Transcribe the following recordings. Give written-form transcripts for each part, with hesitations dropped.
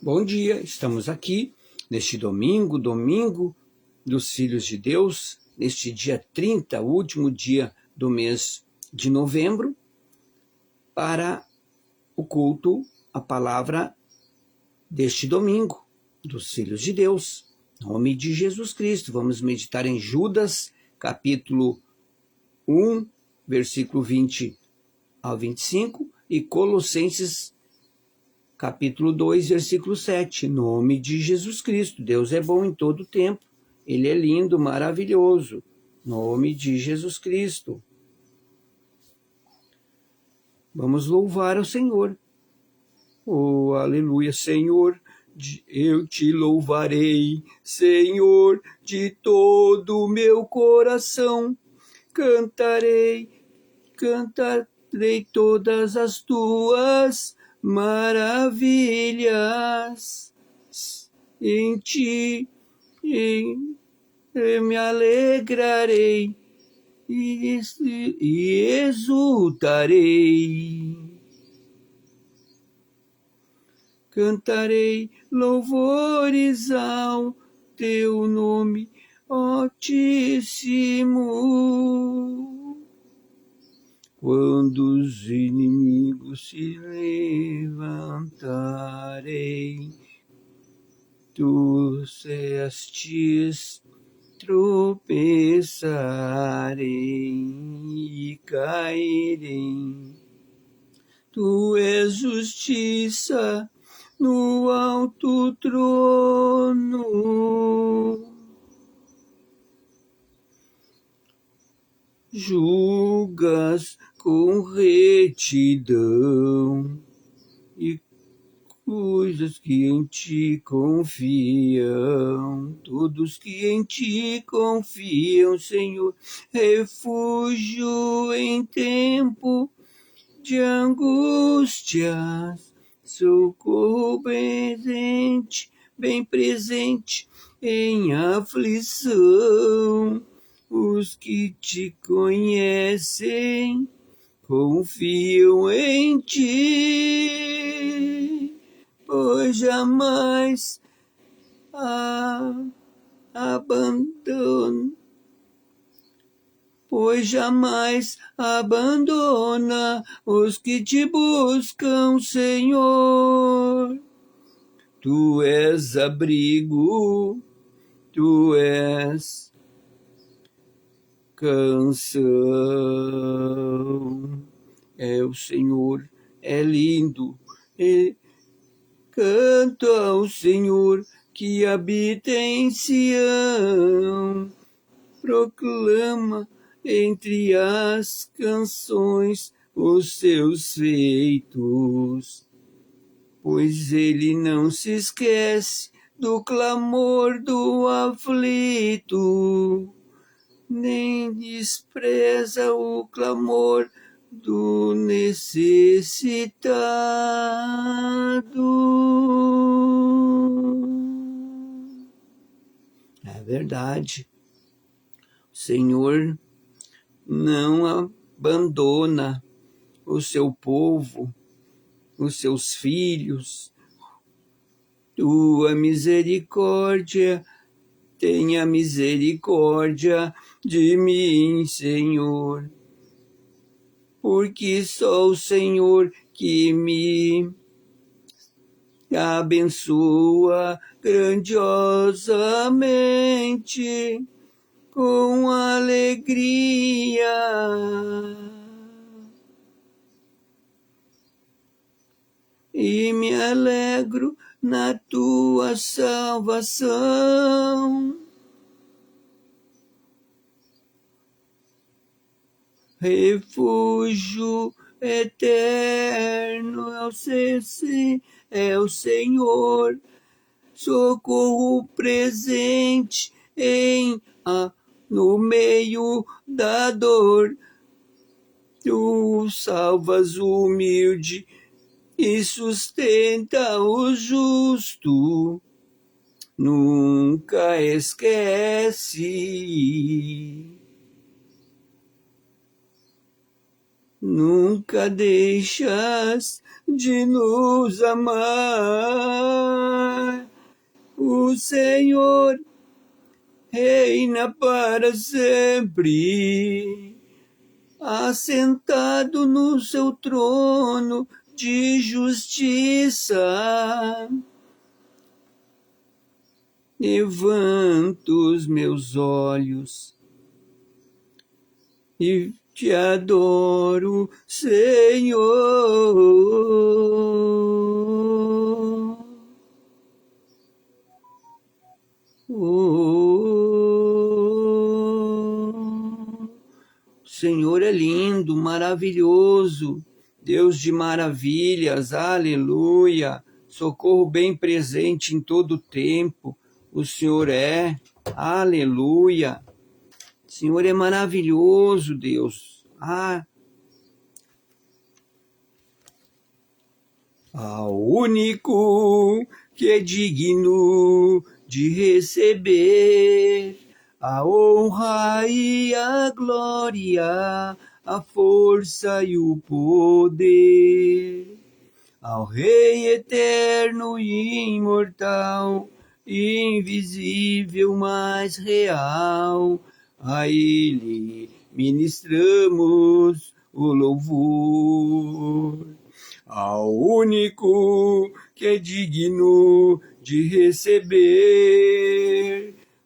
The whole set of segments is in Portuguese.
Bom dia, estamos aqui neste domingo dos Filhos de Deus, neste dia 30, último dia do mês de novembro, para o culto, a palavra deste domingo dos Filhos de Deus, em nome de Jesus Cristo. Vamos meditar em Judas, capítulo 1, versículo 20 ao 25, e Colossenses capítulo 2, versículo 7, nome de Jesus Cristo. Deus é bom em todo o tempo, Ele é lindo, maravilhoso, nome de Jesus Cristo. Vamos louvar ao Senhor. Oh, aleluia, Senhor, eu te louvarei, Senhor, de todo o meu coração. Cantarei todas as tuas maravilhas. Em ti eu me alegrarei e exultarei. Cantarei louvores ao teu nome, Altíssimo. Quando os inimigos se levantarem, tu cestes, tropeçarem e cairem. Tu és justiça no alto trono. Julgas com retidão e coisas que em ti confiam, todos que em ti confiam, Senhor, refúgio em tempo de angústias, socorro bem presente em aflição. Os que te conhecem confiam em ti, pois jamais abandona os que te buscam, Senhor. Tu és abrigo, tu és canção. É o Senhor, é lindo. Canto ao Senhor que habita em Sião. Proclama entre as canções os seus feitos, pois ele não se esquece do clamor do aflito, nem despreza o clamor do necessitado. É verdade. O Senhor não abandona o seu povo, os seus filhos. Tua misericórdia, tenha misericórdia de mim, Senhor, porque só o Senhor que me abençoa grandiosamente, com alegria. E me alegro na tua salvação. Refúgio eterno é o Senhor, socorro presente no meio da dor. Tu salvas o humilde e sustenta o justo, nunca esquece. Nunca deixas de nos amar. o Senhor reina para sempre, assentado no seu trono de justiça. Levanto os meus olhos e te adoro, Senhor. O Senhor é lindo, maravilhoso, Deus de maravilhas, aleluia. Socorro bem presente em todo o tempo, o Senhor é, aleluia. O Senhor é maravilhoso, Deus. Ao único que é digno de receber a honra e a glória, a força e o poder. Ao Rei eterno e imortal, invisível, mas real, a Ele ministramos o louvor. Ao único que é digno de receber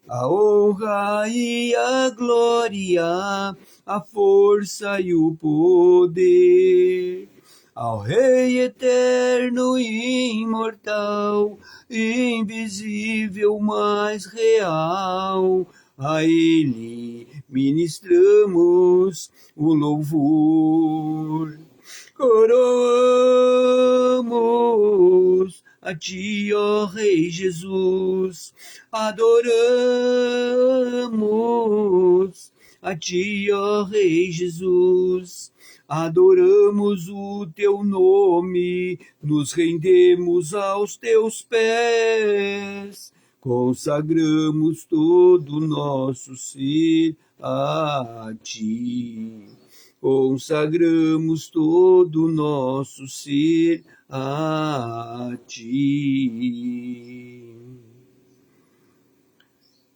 a honra e a glória, a força e o poder. Ao Rei eterno e imortal, invisível, mas real, a Ele ministramos o louvor. Coroamos a Ti, ó Rei Jesus, adoramos a Ti, ó Rei Jesus. Adoramos o Teu nome, nos rendemos aos Teus pés, consagramos todo o nosso ser a Ti. Consagramos todo o nosso ser a Ti.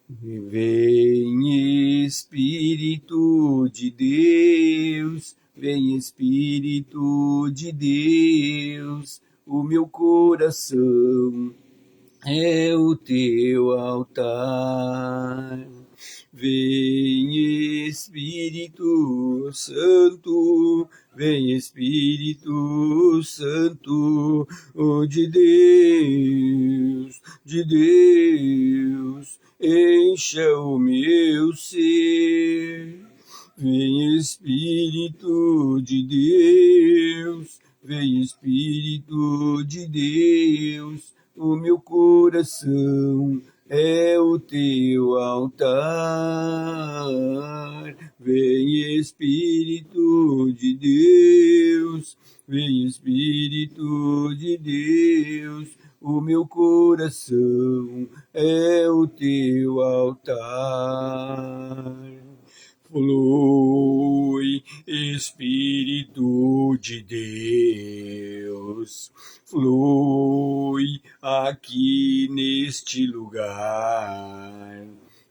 Vem Espírito de Deus, vem Espírito de Deus, o meu coração é o Teu altar. Vem Espírito Santo, vem Espírito Santo, de Deus, encha o meu ser. Vem Espírito de Deus, vem Espírito de Deus, o meu coração é o Teu altar. Vem Espírito de Deus, vem Espírito de Deus, o meu coração é o Teu altar. Flui, Espírito de Deus, flui aqui neste lugar.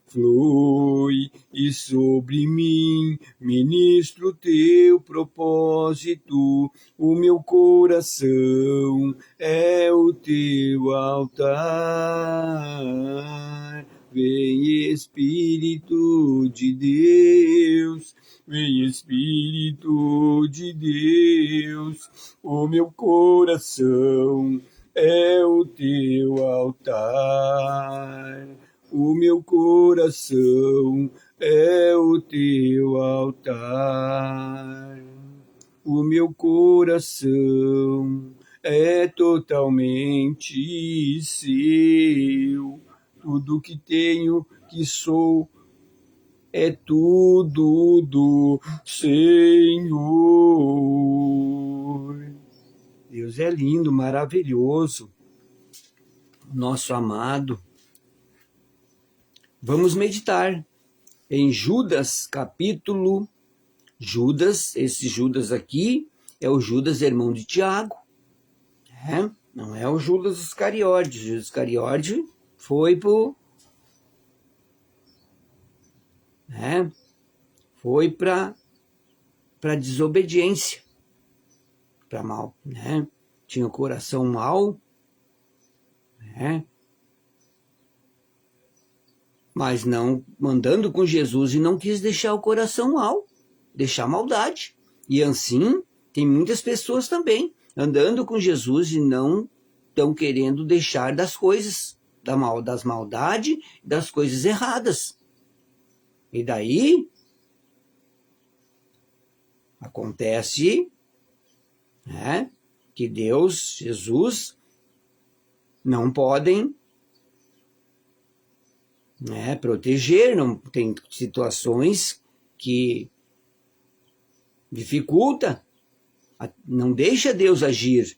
Flui e sobre mim ministra o Teu propósito, o meu coração é o Teu altar. Vem Espírito de Deus, vem Espírito de Deus, o meu coração é o Teu altar. O meu coração é o Teu altar. O meu coração é totalmente Seu. Tudo que tenho, que sou, é tudo do Senhor. Deus é lindo, maravilhoso, nosso amado. Vamos meditar em Judas, capítulo. Judas, esse Judas aqui é o Judas, irmão de Tiago. Não é o Judas Iscariote. Judas Iscariote foi para desobediência, para mal, né? Tinha o coração mau, né? Mas não andando com Jesus e não quis deixar o coração mal, deixar maldade. E assim tem muitas pessoas também andando com Jesus e não estão querendo deixar das coisas, das maldades, das coisas erradas. E daí acontece, né, que Deus, Jesus, não podem, né, proteger, não tem situações que dificulta, não deixa Deus agir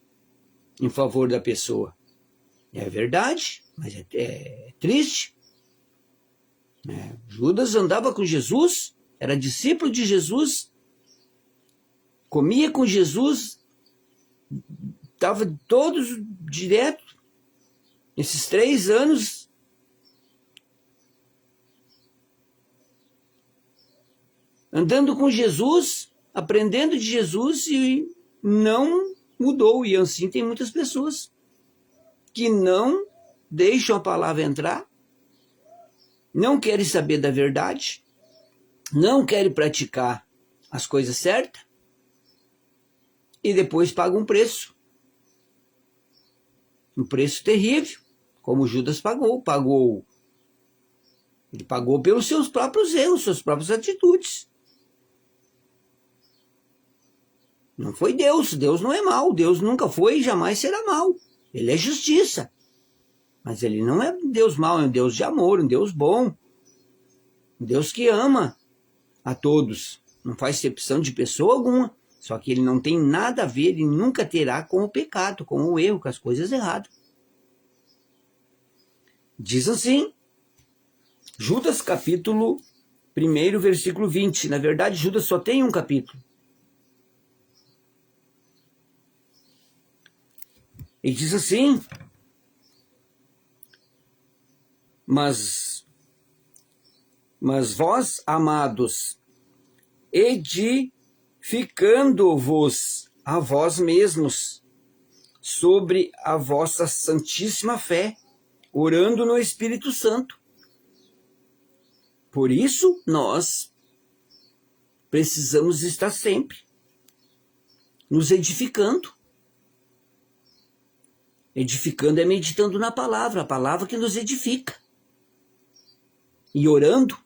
em favor da pessoa. É verdade, mas é triste. Judas andava com Jesus, era discípulo de Jesus, comia com Jesus, estava todos direto. Esses 3 anos, andando com Jesus, aprendendo de Jesus e não mudou. E assim tem muitas pessoas que não deixam a palavra entrar, não querem saber da verdade, não querem praticar as coisas certas e depois pagam um preço. Um preço terrível, como Judas pagou. Ele pagou pelos seus próprios erros, suas próprias atitudes. Não foi Deus. Deus não é mau. Deus nunca foi e jamais será mau. Ele é justiça. Mas ele não é um Deus mau, é um Deus de amor, um Deus bom. Um Deus que ama a todos. Não faz exceção de pessoa alguma. Só que ele não tem nada a ver e nunca terá com o pecado, com o erro, com as coisas erradas. Diz assim, Judas capítulo 1, versículo 20. Na verdade, Judas só tem um capítulo. E diz assim, mas vós, amados, edificando-vos a vós mesmos sobre a vossa santíssima fé, orando no Espírito Santo. Por isso, nós precisamos estar sempre nos edificando. Edificando é meditando na palavra, a palavra que nos edifica. E orando,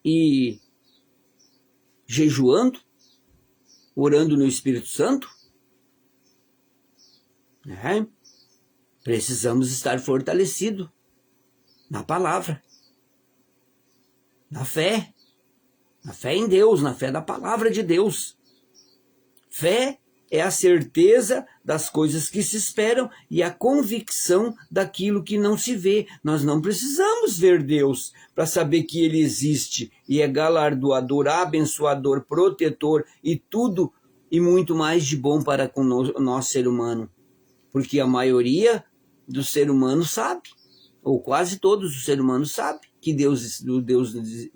e jejuando, orando no Espírito Santo, né? Precisamos estar fortalecidos na palavra, na fé em Deus, na fé da palavra de Deus. Fé é a certeza das coisas que se esperam e a convicção daquilo que não se vê. Nós não precisamos ver Deus para saber que Ele existe e é galardoador, abençoador, protetor e tudo e muito mais de bom para com o nosso ser humano. Porque a maioria do ser humano sabe, ou quase todos os seres humanos sabem, que Deus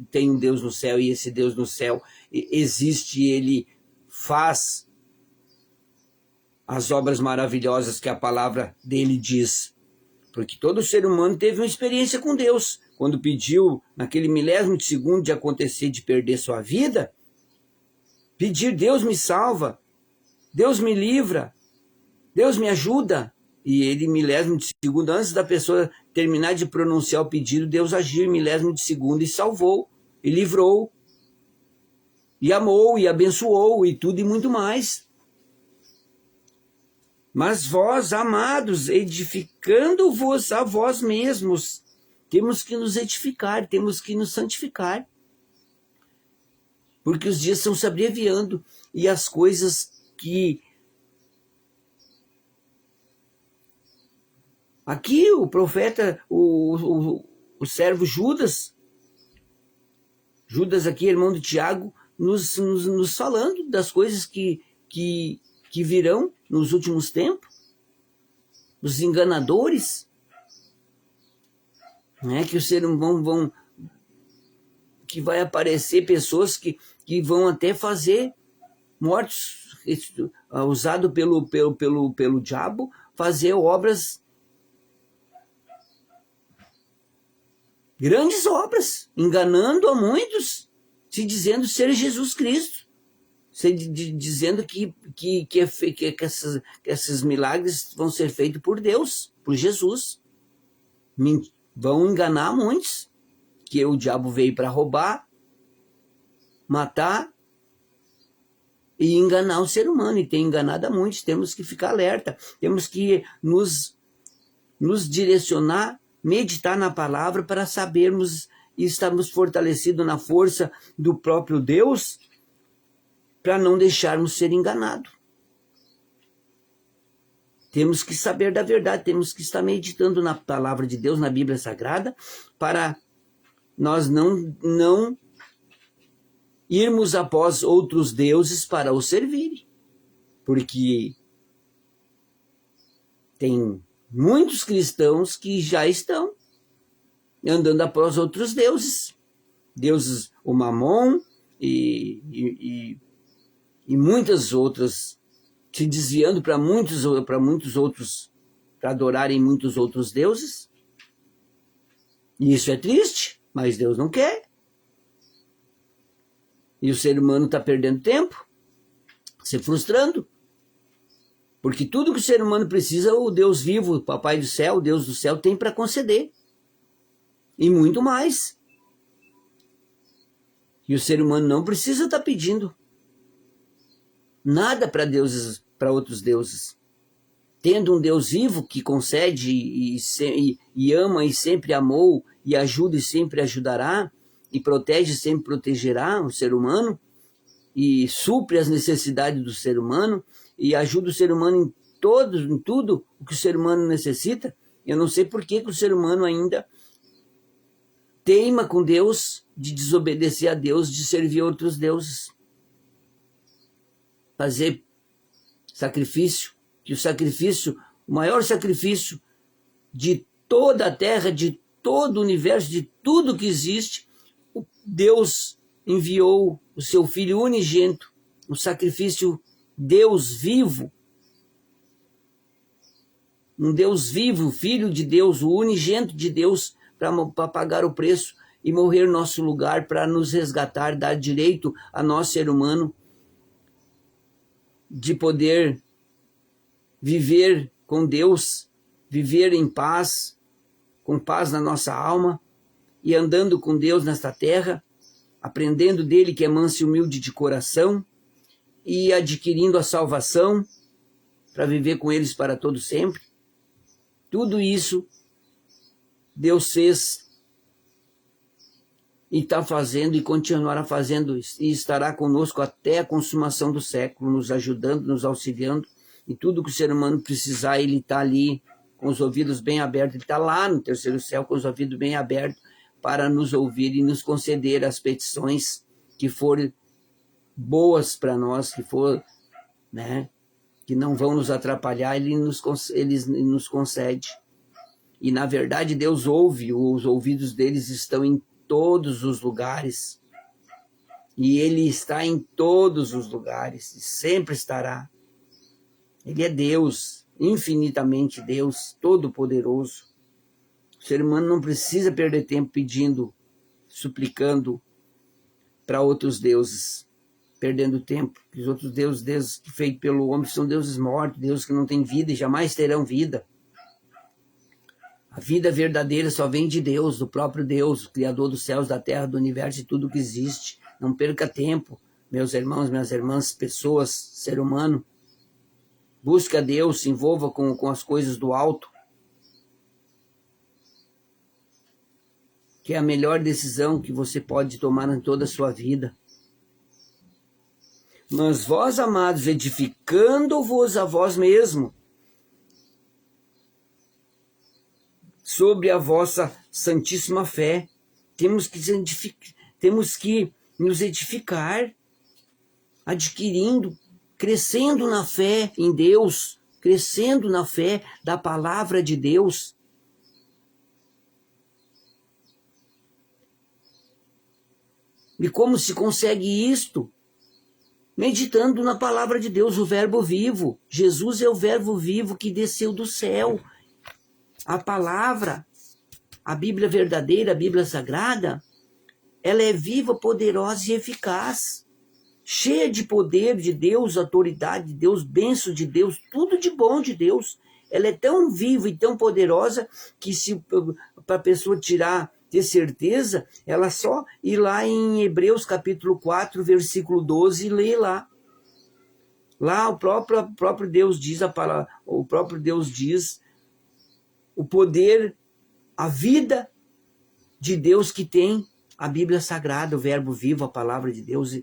tem um Deus no céu e esse Deus no céu existe e Ele faz as obras maravilhosas que a palavra dele diz. Porque todo ser humano teve uma experiência com Deus. Quando pediu, naquele milésimo de segundo de acontecer, de perder sua vida, pedir, Deus me salva, Deus me livra, Deus me ajuda. E ele, milésimo de segundo, antes da pessoa terminar de pronunciar o pedido, Deus agiu em milésimo de segundo e salvou, e livrou, e amou, e abençoou, e tudo e muito mais. Mas vós, amados, edificando-vos a vós mesmos, temos que nos edificar, temos que nos santificar. Porque os dias estão se abreviando e as coisas que... Aqui o profeta, o servo Judas aqui, irmão de Tiago, nos falando das coisas que virão nos últimos tempos, os enganadores, né? Que o ser humano que vai aparecer pessoas que vão até fazer mortos, usado pelo diabo, fazer obras, grandes obras, enganando a muitos, se dizendo ser Jesus Cristo, dizendo que esses milagres vão ser feitos por Deus, por Jesus. Vão enganar muitos, que o diabo veio para roubar, matar e enganar o ser humano, e tem enganado a muitos. Temos que ficar alerta, temos que nos direcionar, meditar na palavra para sabermos e estarmos fortalecidos na força do próprio Deus, para não deixarmos ser enganados. Temos que saber da verdade, temos que estar meditando na palavra de Deus, na Bíblia Sagrada, para nós não irmos após outros deuses para os servir. Porque tem muitos cristãos que já estão andando após outros deuses. Deuses, o Mamon e muitas outras, se desviando para muitos outros, para adorarem muitos outros deuses. E isso é triste, mas Deus não quer. E o ser humano está perdendo tempo, se frustrando. Porque tudo que o ser humano precisa, o Deus vivo, o Papai do Céu, o Deus do Céu, tem para conceder. E muito mais. E o ser humano não precisa estar pedindo nada para deuses, para outros deuses. Tendo um Deus vivo que concede e ama e sempre amou, e ajuda e sempre ajudará, e protege e sempre protegerá o ser humano, e supre as necessidades do ser humano, e ajuda o ser humano em tudo o que o ser humano necessita. Eu não sei por que o ser humano ainda teima com Deus, de desobedecer a Deus, de servir outros deuses. Fazer sacrifício, que o maior sacrifício de toda a terra, de todo o universo, de tudo que existe, Deus enviou o seu Filho unigênito, o sacrifício Deus vivo, um Deus vivo, Filho de Deus, o unigênito de Deus, para pagar o preço e morrer no nosso lugar, para nos resgatar, dar direito a nós, ser humano, de poder viver com Deus, viver em paz, com paz na nossa alma, e andando com Deus nesta terra, aprendendo dele que é manso e humilde de coração, e adquirindo a salvação, para viver com eles para todo sempre. Tudo isso Deus fez e está fazendo e continuará fazendo, e estará conosco até a consumação do século, nos ajudando, nos auxiliando, e tudo que o ser humano precisar, ele está ali com os ouvidos bem abertos, ele está lá no terceiro céu com os ouvidos bem abertos para nos ouvir e nos conceder as petições que forem boas para nós, que for, né, que não vão nos atrapalhar, ele nos concede. E na verdade Deus ouve, os ouvidos deles estão em todos os lugares, e ele está em todos os lugares, e sempre estará. Ele é Deus, infinitamente Deus, todo-poderoso. O ser humano não precisa perder tempo pedindo, suplicando para outros deuses, perdendo tempo. Os outros deuses feitos pelo homem são deuses mortos, deuses que não têm vida e jamais terão vida. A vida verdadeira só vem de Deus, do próprio Deus, o Criador dos céus, da terra, do universo e tudo que existe. Não perca tempo, meus irmãos, minhas irmãs, pessoas, ser humano. Busque a Deus, se envolva com as coisas do alto, que é a melhor decisão que você pode tomar em toda a sua vida. Mas vós, amados, edificando-vos a vós mesmo, sobre a vossa santíssima fé, temos que nos edificar, adquirindo, crescendo na fé em Deus, crescendo na fé da palavra de Deus. E como se consegue isto? Meditando na palavra de Deus, o verbo vivo. Jesus é o verbo vivo que desceu do céu. A palavra, a Bíblia verdadeira, a Bíblia sagrada, ela é viva, poderosa e eficaz. Cheia de poder de Deus, autoridade de Deus, bênção de Deus, tudo de bom de Deus. Ela é tão viva e tão poderosa que se para a pessoa ter certeza, ela só ir lá em Hebreus capítulo 4, versículo 12 e ler lá. Lá o próprio Deus diz, o próprio Deus diz o poder, a vida de Deus que tem a Bíblia Sagrada, o verbo vivo, a palavra de Deus.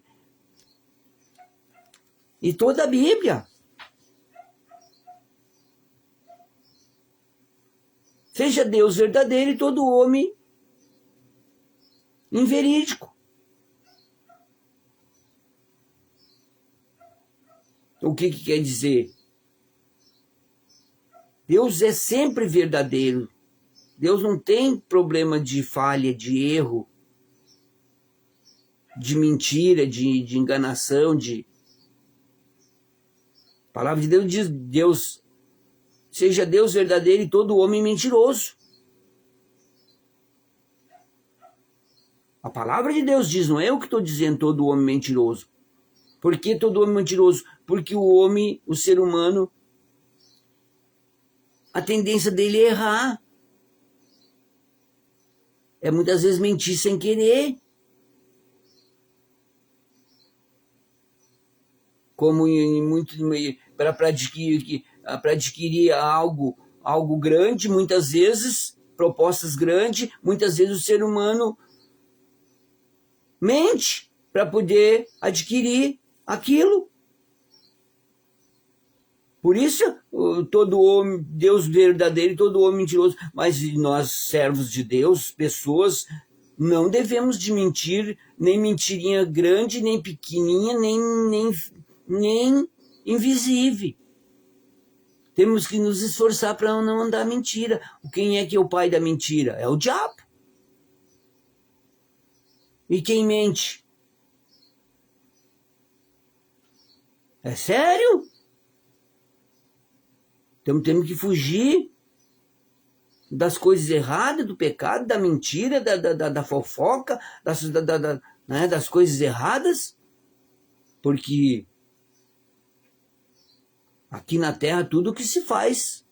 E toda a Bíblia. Seja Deus verdadeiro e todo homem inverídico. O que quer dizer? Deus é sempre verdadeiro. Deus não tem problema de falha, de erro, de mentira, de enganação, A palavra de Deus diz, seja Deus verdadeiro e todo homem mentiroso. A palavra de Deus diz, não é eu que estou dizendo todo homem mentiroso. Por que todo homem mentiroso? Porque o homem, o ser humano, a tendência dele é errar. É muitas vezes mentir sem querer. Como para adquirir algo grande, muitas vezes, propostas grandes, muitas vezes o ser humano mente para poder adquirir aquilo. Por isso, todo homem, Deus verdadeiro e todo homem mentiroso. Mas nós, servos de Deus, pessoas, não devemos de mentir, nem mentirinha grande, nem pequenininha, nem invisível. Temos que nos esforçar para não andar mentira. Quem é que é o pai da mentira? É o diabo. E quem mente? É sério? Então temos que fugir das coisas erradas, do pecado, da mentira, da fofoca, das coisas erradas. Porque aqui na terra tudo que se faz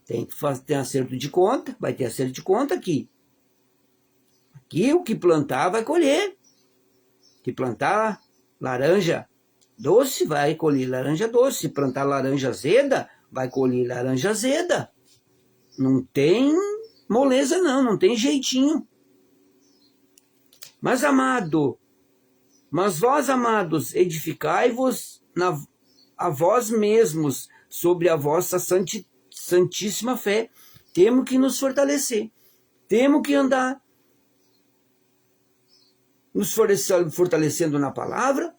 tem que ter acerto de conta, vai ter acerto de conta aqui. Aqui o que plantar vai colher. Se plantar laranja doce, vai colher laranja doce. Se plantar laranja azeda, vai colher laranja azeda. Não tem moleza não tem jeitinho. Mas vós, amados, edificai-vos a vós mesmos sobre a vossa santíssima fé. Temos que nos fortalecer. Temos que andar nos fortalecendo na palavra,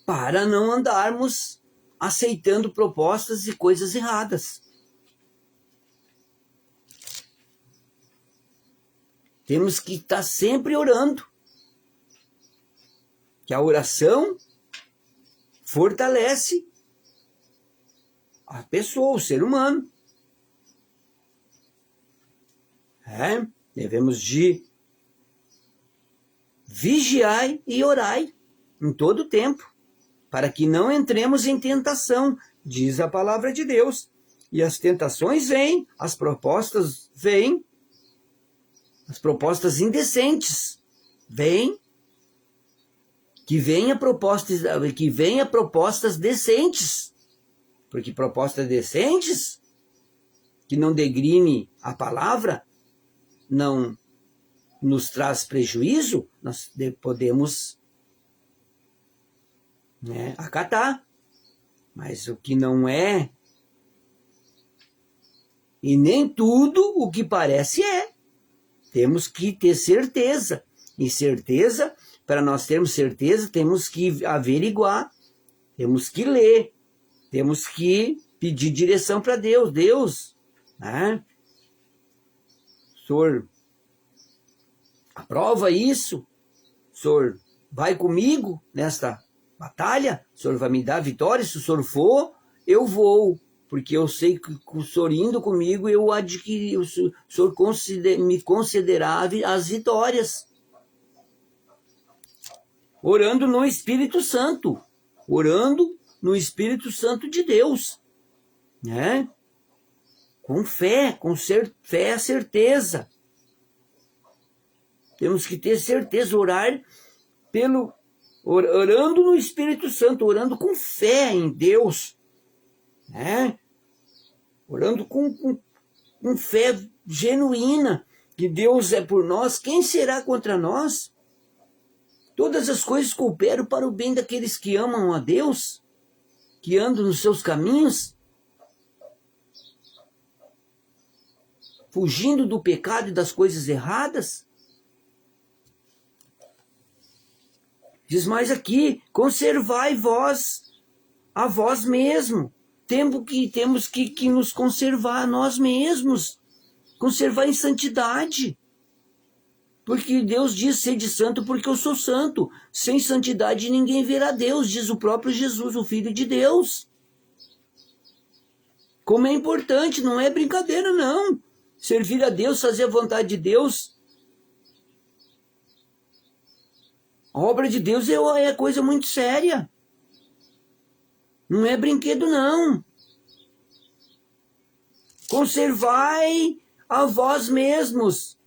para não andarmos aceitando propostas e coisas erradas. Temos que estar sempre orando, que a oração fortalece a pessoa, o ser humano. Devemos de vigiar e orar em todo o tempo, para que não entremos em tentação, diz a palavra de Deus. E as tentações vêm, as propostas vêm, as propostas indecentes vêm, que venha propostas decentes, porque propostas decentes, que não degrine a palavra, não nos traz prejuízo, nós podemos acatar. Mas o que não é, e nem tudo o que parece é. Temos que ter certeza. E certeza, para nós termos certeza, temos que averiguar, temos que ler, temos que pedir direção para Deus. Deus, Senhor aprova isso? O Senhor vai comigo nesta batalha? O Senhor vai me dar vitória? Se o Senhor for, eu vou. Porque eu sei que o Senhor indo comigo, eu adquiri, o Senhor me concederá as vitórias. Orando no Espírito Santo. Orando no Espírito Santo de Deus. Né? Com fé, fé, certeza. Temos que ter certeza, orando no Espírito Santo, orando com fé em Deus. Né? Orando com fé genuína, que Deus é por nós, quem será contra nós? Todas as coisas cooperam para o bem daqueles que amam a Deus, que andam nos seus caminhos, fugindo do pecado e das coisas erradas. Diz mais aqui, conservai a vós mesmo. Temos que nos conservar a nós mesmos. Conservar em santidade. Porque Deus diz, sede santo porque eu sou santo. Sem santidade ninguém verá Deus, diz o próprio Jesus, o Filho de Deus. Como é importante, não é brincadeira não. Servir a Deus, fazer a vontade de Deus. A obra de Deus é coisa muito séria. Não é brinquedo, não. Conservai a vós mesmos.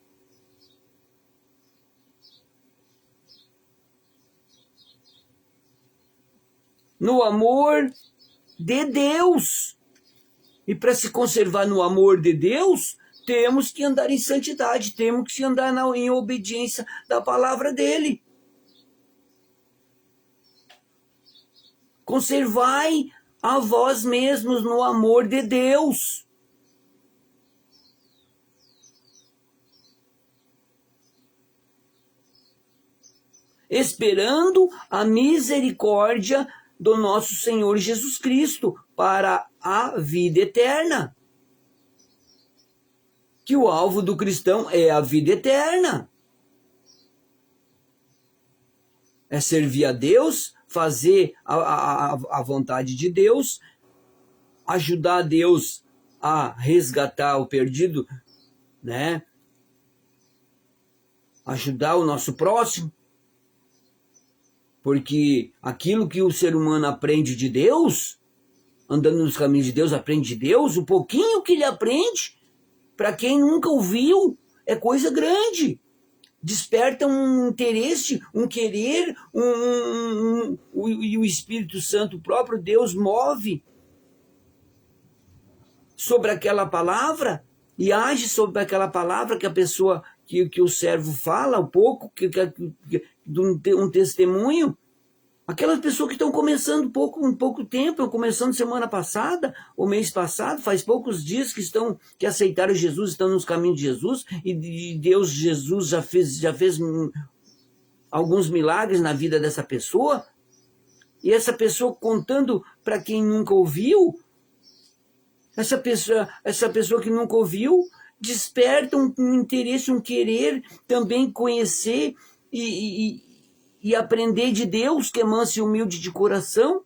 No amor de Deus. E para se conservar no amor de Deus, temos que andar em santidade, temos que andar em obediência da palavra dele. Conservai a vós mesmos no amor de Deus. Esperando a misericórdia do nosso Senhor Jesus Cristo para a vida eterna. Que o alvo do cristão é a vida eterna. É servir a Deus, fazer a vontade de Deus, ajudar Deus a resgatar o perdido, né? Ajudar o nosso próximo. Porque aquilo que o ser humano aprende de Deus, andando nos caminhos de Deus, aprende de Deus, o pouquinho que ele aprende, para quem nunca ouviu, é coisa grande. Desperta um interesse, um querer, e o Espírito Santo, o próprio Deus, move sobre aquela palavra e age sobre aquela palavra que a pessoa, que o servo fala, um pouco, um testemunho. Aquelas pessoas que estão começando um pouco tempo, começando semana passada, ou mês passado, faz poucos dias que aceitaram Jesus, estão nos caminhos de Jesus, e Deus, Jesus já fez alguns milagres na vida dessa pessoa, e essa pessoa contando para quem nunca ouviu, essa pessoa que nunca ouviu, desperta um interesse, um querer também conhecer e aprender de Deus, que é manso e humilde de coração,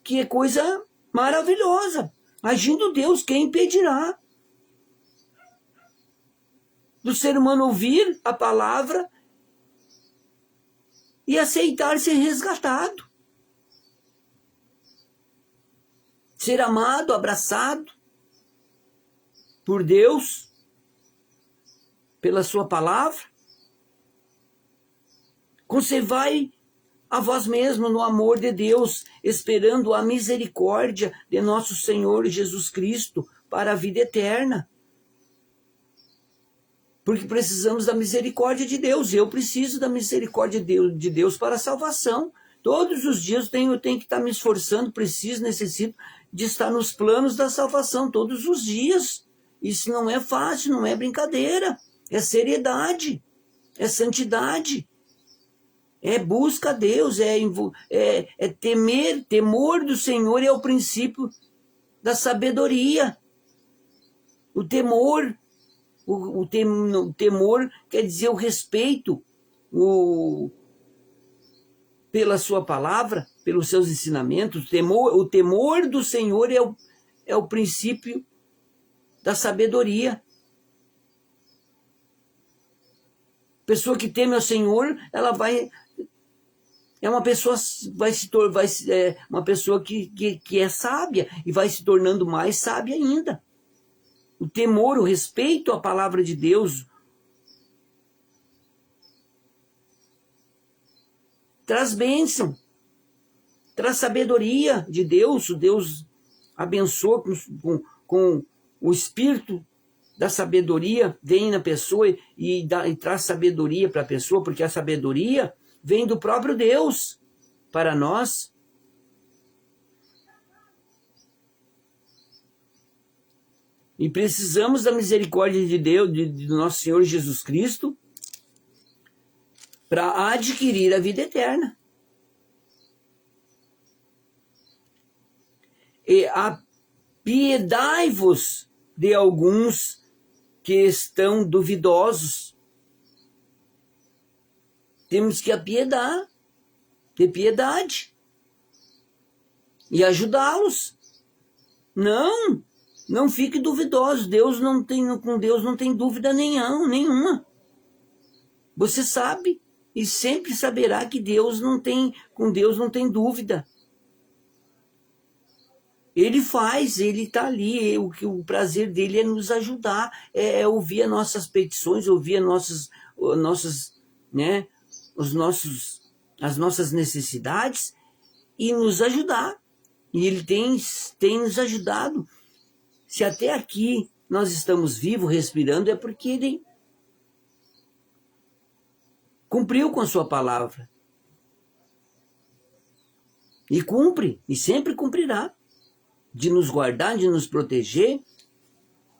que é coisa maravilhosa. Agindo Deus, quem impedirá? Do ser humano ouvir a palavra e aceitar ser resgatado. Ser amado, abraçado por Deus, pela sua palavra. Conservai a vós mesmo no amor de Deus, esperando a misericórdia de nosso Senhor Jesus Cristo para a vida eterna. Porque precisamos da misericórdia de Deus. Eu preciso da misericórdia de Deus para a salvação. Todos os dias eu tenho que estar me esforçando, necessito de estar nos planos da salvação todos os dias. Isso não é fácil, não é brincadeira. É seriedade, é santidade. É busca a Deus, é temor do Senhor é o princípio da sabedoria. O temor O temor quer dizer o respeito pela sua palavra, pelos seus ensinamentos. O temor do Senhor é o princípio da sabedoria. Pessoa que teme ao Senhor, ela é uma pessoa uma pessoa que é sábia e vai se tornando mais sábia ainda. O temor, o respeito à palavra de Deus traz bênção, traz sabedoria de Deus. O Deus abençoa com o espírito da sabedoria, vem na pessoa e traz sabedoria para a pessoa, porque a sabedoria vem do próprio Deus para nós. E precisamos da misericórdia de Deus, do nosso Senhor Jesus Cristo, para adquirir a vida eterna. E apiedai-vos de alguns que estão duvidosos. Temos que apiedar, ter piedade e ajudá-los. Não fique duvidoso. Com Deus não tem dúvida nenhuma. Você sabe e sempre saberá que com Deus não tem dúvida. Ele está ali, o prazer dele é nos ajudar, é ouvir as nossas petições, ouvir as nossas necessidades e nos ajudar. E ele tem nos ajudado. Se até aqui nós estamos vivos, respirando, é porque ele cumpriu com a sua palavra. E cumpre, e sempre cumprirá. De nos guardar, de nos proteger,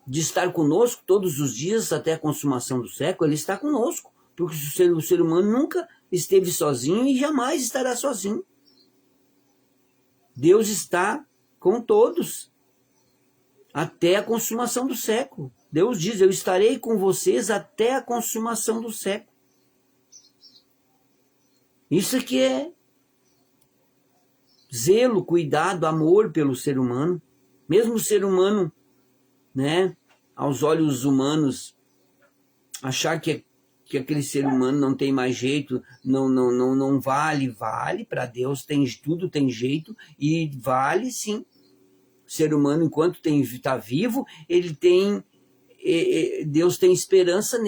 de estar conosco todos os dias até a consumação do século. Ele está conosco, porque o ser humano nunca esteve sozinho e jamais estará sozinho. Deus está com todos até a consumação do século. Deus diz: eu estarei com vocês até a consumação do século. Isso aqui é zelo, cuidado, amor pelo ser humano. Mesmo o ser humano, aos olhos humanos, achar que aquele ser humano não tem mais jeito, não vale para Deus, tudo tem jeito e vale sim. O ser humano, enquanto está vivo, Deus tem esperança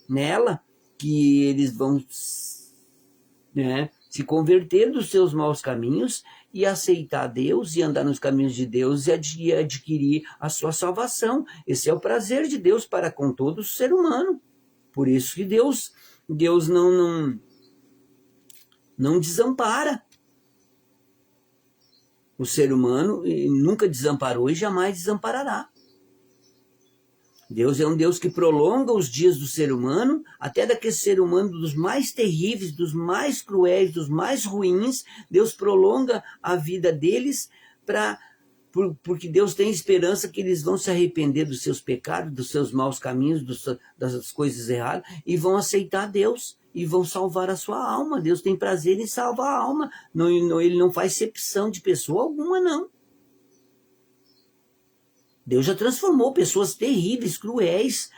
nela, que eles vão se converter dos seus maus caminhos e aceitar Deus e andar nos caminhos de Deus e adquirir a sua salvação. Esse é o prazer de Deus para com todo ser humano. Por isso que Deus não desampara o ser humano, e nunca desamparou e jamais desamparará. Deus é um Deus que prolonga os dias do ser humano, até daquele ser humano dos mais terríveis, dos mais cruéis, dos mais ruins. Deus prolonga a vida deles porque Deus tem esperança que eles vão se arrepender dos seus pecados, dos seus maus caminhos, das coisas erradas, e vão aceitar Deus e vão salvar a sua alma. Deus tem prazer em salvar a alma. Ele não faz acepção de pessoa alguma, não. Deus já transformou pessoas terríveis, cruéis,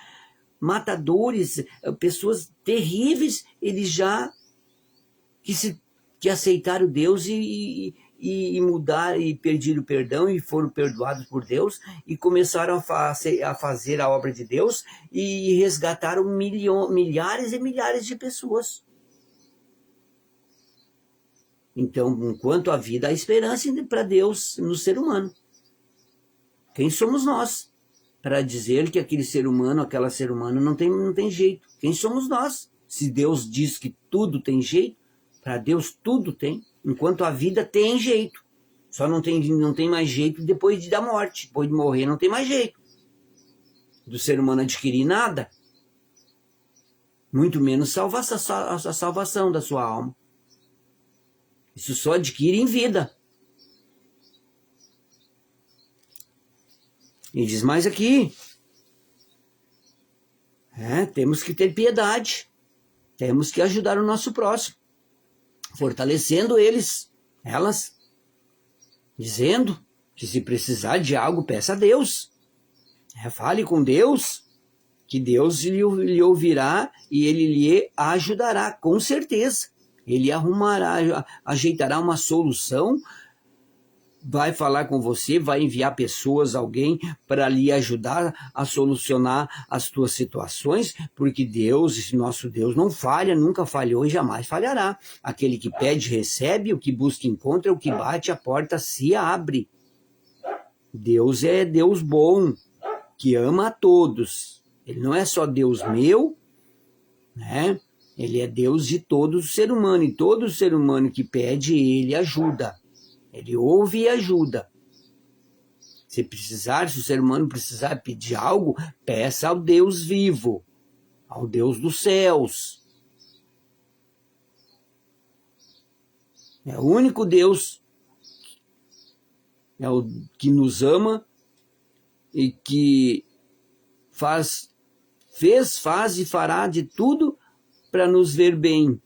matadores, pessoas terríveis, eles já que aceitaram Deus e mudaram e pediram perdão e foram perdoados por Deus e começaram a fazer a obra de Deus e resgataram milhares e milhares de pessoas. Então, enquanto há vida, há esperança para Deus no ser humano. Quem somos nós para dizer que aquele ser humano, aquela ser humana não tem jeito? Quem somos nós? Se Deus diz que tudo tem jeito, para Deus tudo tem. Enquanto a vida tem jeito. Só não tem mais jeito depois da morte. Depois de morrer não tem mais jeito. Do ser humano adquirir nada. Muito menos a salvação da sua alma. Isso só adquire em vida. E diz mais aqui. temos que ter piedade, temos que ajudar o nosso próximo, fortalecendo elas, dizendo que se precisar de algo, peça a Deus. Fale com Deus, que Deus lhe ouvirá e Ele lhe ajudará, com certeza. Ele arrumará, ajeitará uma solução, vai falar com você, vai enviar pessoas, alguém para lhe ajudar a solucionar as tuas situações, porque Deus, nosso Deus, não falha, nunca falhou e jamais falhará. Aquele que pede, recebe, o que busca, encontra, o que bate, a porta se abre. Deus é Deus bom, que ama a todos. Ele não é só Deus meu, né? Ele é Deus de todo ser humano, e todo ser humano que pede, Ele ajuda. Ele ouve e ajuda. Se o ser humano precisar pedir algo, peça ao Deus vivo, ao Deus dos céus. É o único Deus, é o que nos ama e que faz e fará de tudo para nos ver bem,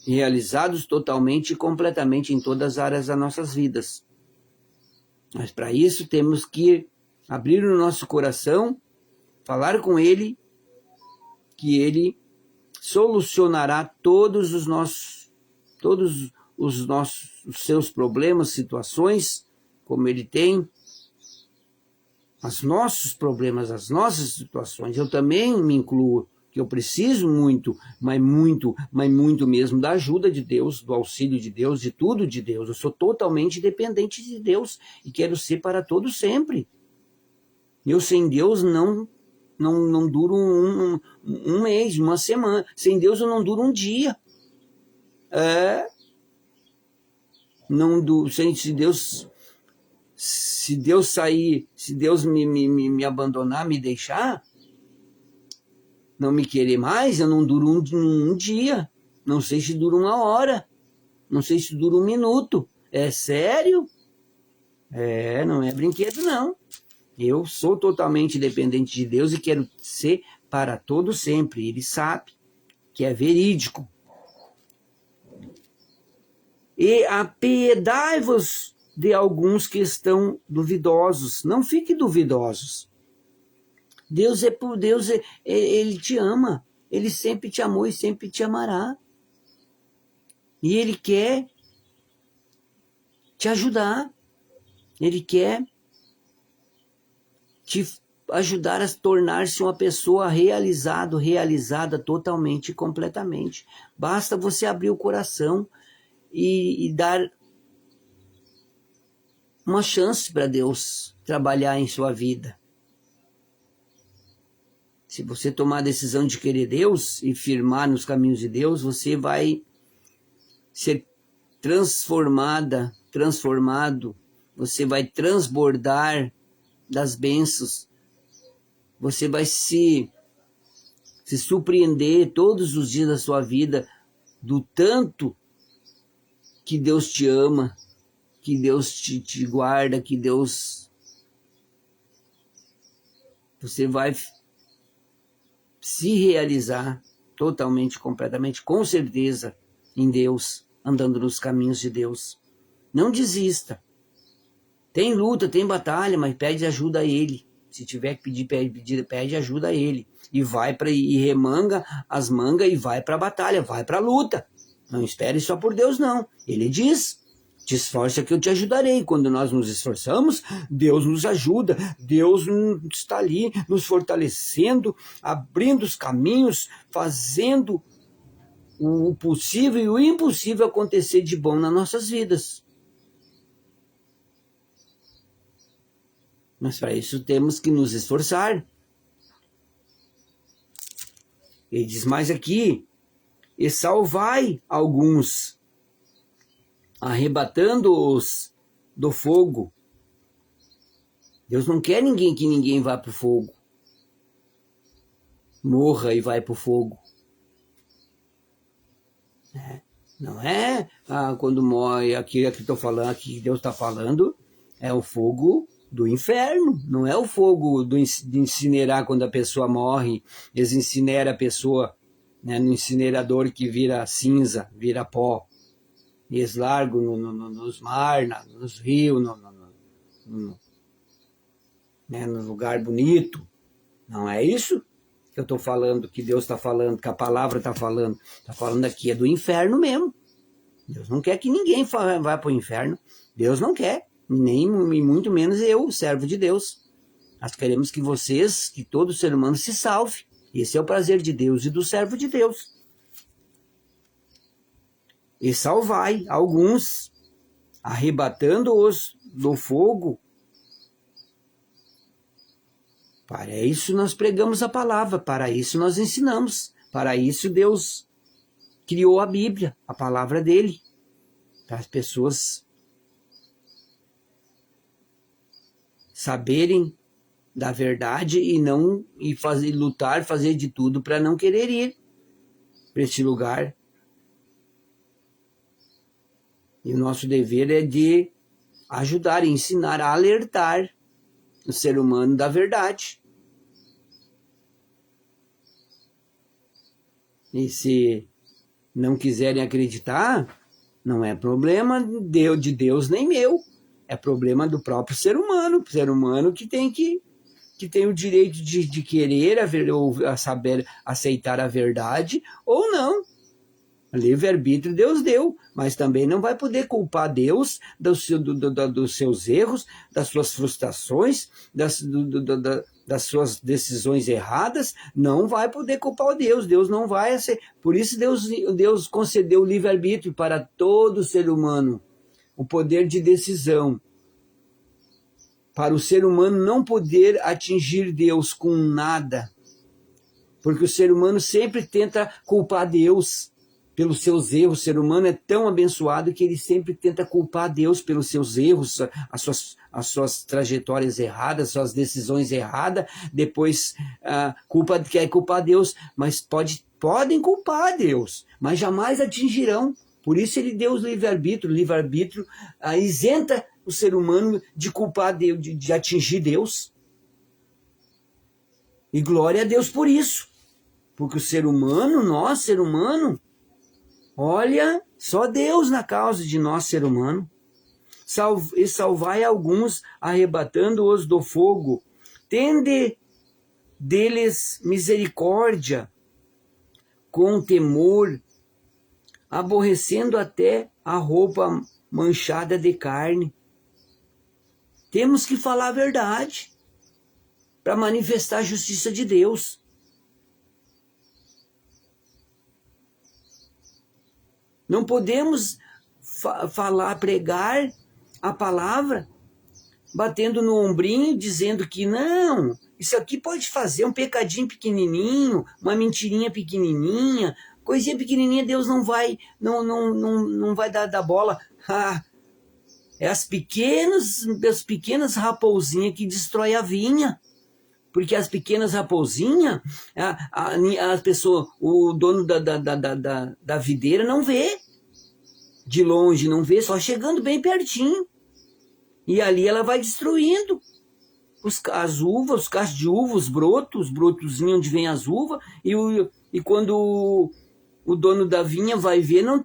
realizados totalmente e completamente em todas as áreas das nossas vidas. Mas para isso temos que abrir o nosso coração, falar com Ele, que Ele solucionará todos os seus problemas, situações, como Ele tem, os nossos problemas, as nossas situações. Eu também me incluo, que eu preciso muito, mas muito mesmo da ajuda de Deus, do auxílio de Deus, de tudo de Deus. Eu sou totalmente dependente de Deus e quero ser para todo sempre. Eu sem Deus não duro um mês, uma semana. Sem Deus eu não duro um dia. Se Deus sair, se Deus me abandonar, me deixar, não me querer mais, eu não duro um dia, não sei se dura uma hora, não sei se dura um minuto. É sério? Não é brinquedo, não. Eu sou totalmente dependente de Deus e quero ser para todo sempre. Ele sabe que é verídico. E apiedai-vos de alguns que estão duvidosos. Não fiquem duvidosos. Deus é por Deus, Ele te ama. Ele sempre te amou e sempre te amará. E Ele quer te ajudar. Ele quer te ajudar a tornar-se uma pessoa realizada totalmente e completamente. Basta você abrir o coração e dar uma chance para Deus trabalhar em sua vida. Se você tomar a decisão de querer Deus e firmar nos caminhos de Deus, você vai ser transformado, você vai transbordar das bênçãos, você vai se surpreender todos os dias da sua vida do tanto que Deus te ama, que Deus te guarda, que Deus... Você vai se realizar totalmente, completamente, com certeza, em Deus, andando nos caminhos de Deus. Não desista. Tem luta, tem batalha, mas pede ajuda a Ele. Se tiver que pedir, pede ajuda a Ele. E remanga as mangas e vai para a batalha, vai para a luta. Não espere só por Deus, não. Ele diz: te esforça que eu te ajudarei. Quando nós nos esforçamos, Deus nos ajuda. Deus está ali nos fortalecendo, abrindo os caminhos, fazendo o possível e o impossível acontecer de bom nas nossas vidas. Mas para isso temos que nos esforçar. Ele diz mais aqui: e salvai alguns, arrebatando-os do fogo. Deus não quer que ninguém vá para o fogo, morra e vai para o fogo. Não é quando morre, aqui estou falando, aqui Deus está falando, é o fogo do inferno, não é o fogo de incinerar quando a pessoa morre, eles incineram a pessoa, né, no incinerador que vira cinza, vira pó, e eles largam nos mares, nos rios, né, no lugar bonito. Não é isso que eu estou falando, que Deus está falando, que a palavra está falando aqui, é do inferno mesmo. Deus não quer que ninguém vá para o inferno, Deus não quer, nem e muito menos eu, servo de Deus. Nós queremos que vocês, que todo ser humano se salve. Esse é o prazer de Deus e do servo de Deus. E salvai alguns, arrebatando-os do fogo. Para isso nós pregamos a palavra, para isso nós ensinamos, para isso Deus criou a Bíblia, a palavra dele, para as pessoas saberem da verdade e lutar, fazer de tudo para não querer ir para este lugar. E o nosso dever é de ajudar, ensinar, alertar o ser humano da verdade. E se não quiserem acreditar, não é problema de Deus nem meu. É problema do próprio ser humano que tem o direito de querer ou saber aceitar a verdade ou não. Livre-arbítrio Deus deu, mas também não vai poder culpar Deus dos seus erros, das suas frustrações, das suas decisões erradas. Não vai poder culpar Deus. Deus não vai ser. Por isso Deus concedeu o livre-arbítrio para todo ser humano, o poder de decisão, para o ser humano não poder atingir Deus com nada, porque o ser humano sempre tenta culpar Deus pelos seus erros. O ser humano é tão abençoado que ele sempre tenta culpar Deus pelos seus erros, as suas trajetórias erradas, suas decisões erradas. Depois quer culpar Deus, mas podem culpar Deus, mas jamais atingirão. Por isso ele deu o livre-arbítrio. O livre-arbítrio isenta o ser humano de culpar Deus, de atingir Deus. E glória a Deus por isso. Porque o ser humano, nós, ser humano, olha, só Deus na causa de nós, ser humano. E salvai alguns, arrebatando-os do fogo. Tende deles misericórdia, com temor, aborrecendo até a roupa manchada de carne. Temos que falar a verdade para manifestar a justiça de Deus. Não podemos pregar a palavra, batendo no ombrinho, dizendo que não, isso aqui pode fazer um pecadinho pequenininho, uma mentirinha pequenininha, coisinha pequenininha, Deus não vai dar bola. É as pequenas raposinhas que destrói a vinha. Porque as pequenas raposinhas, a pessoa, o dono da videira não vê. De longe não vê, só chegando bem pertinho. E ali ela vai destruindo as uvas, os cachos de uva, os brotozinhos onde vem as uvas. E quando o dono da vinha vai ver, não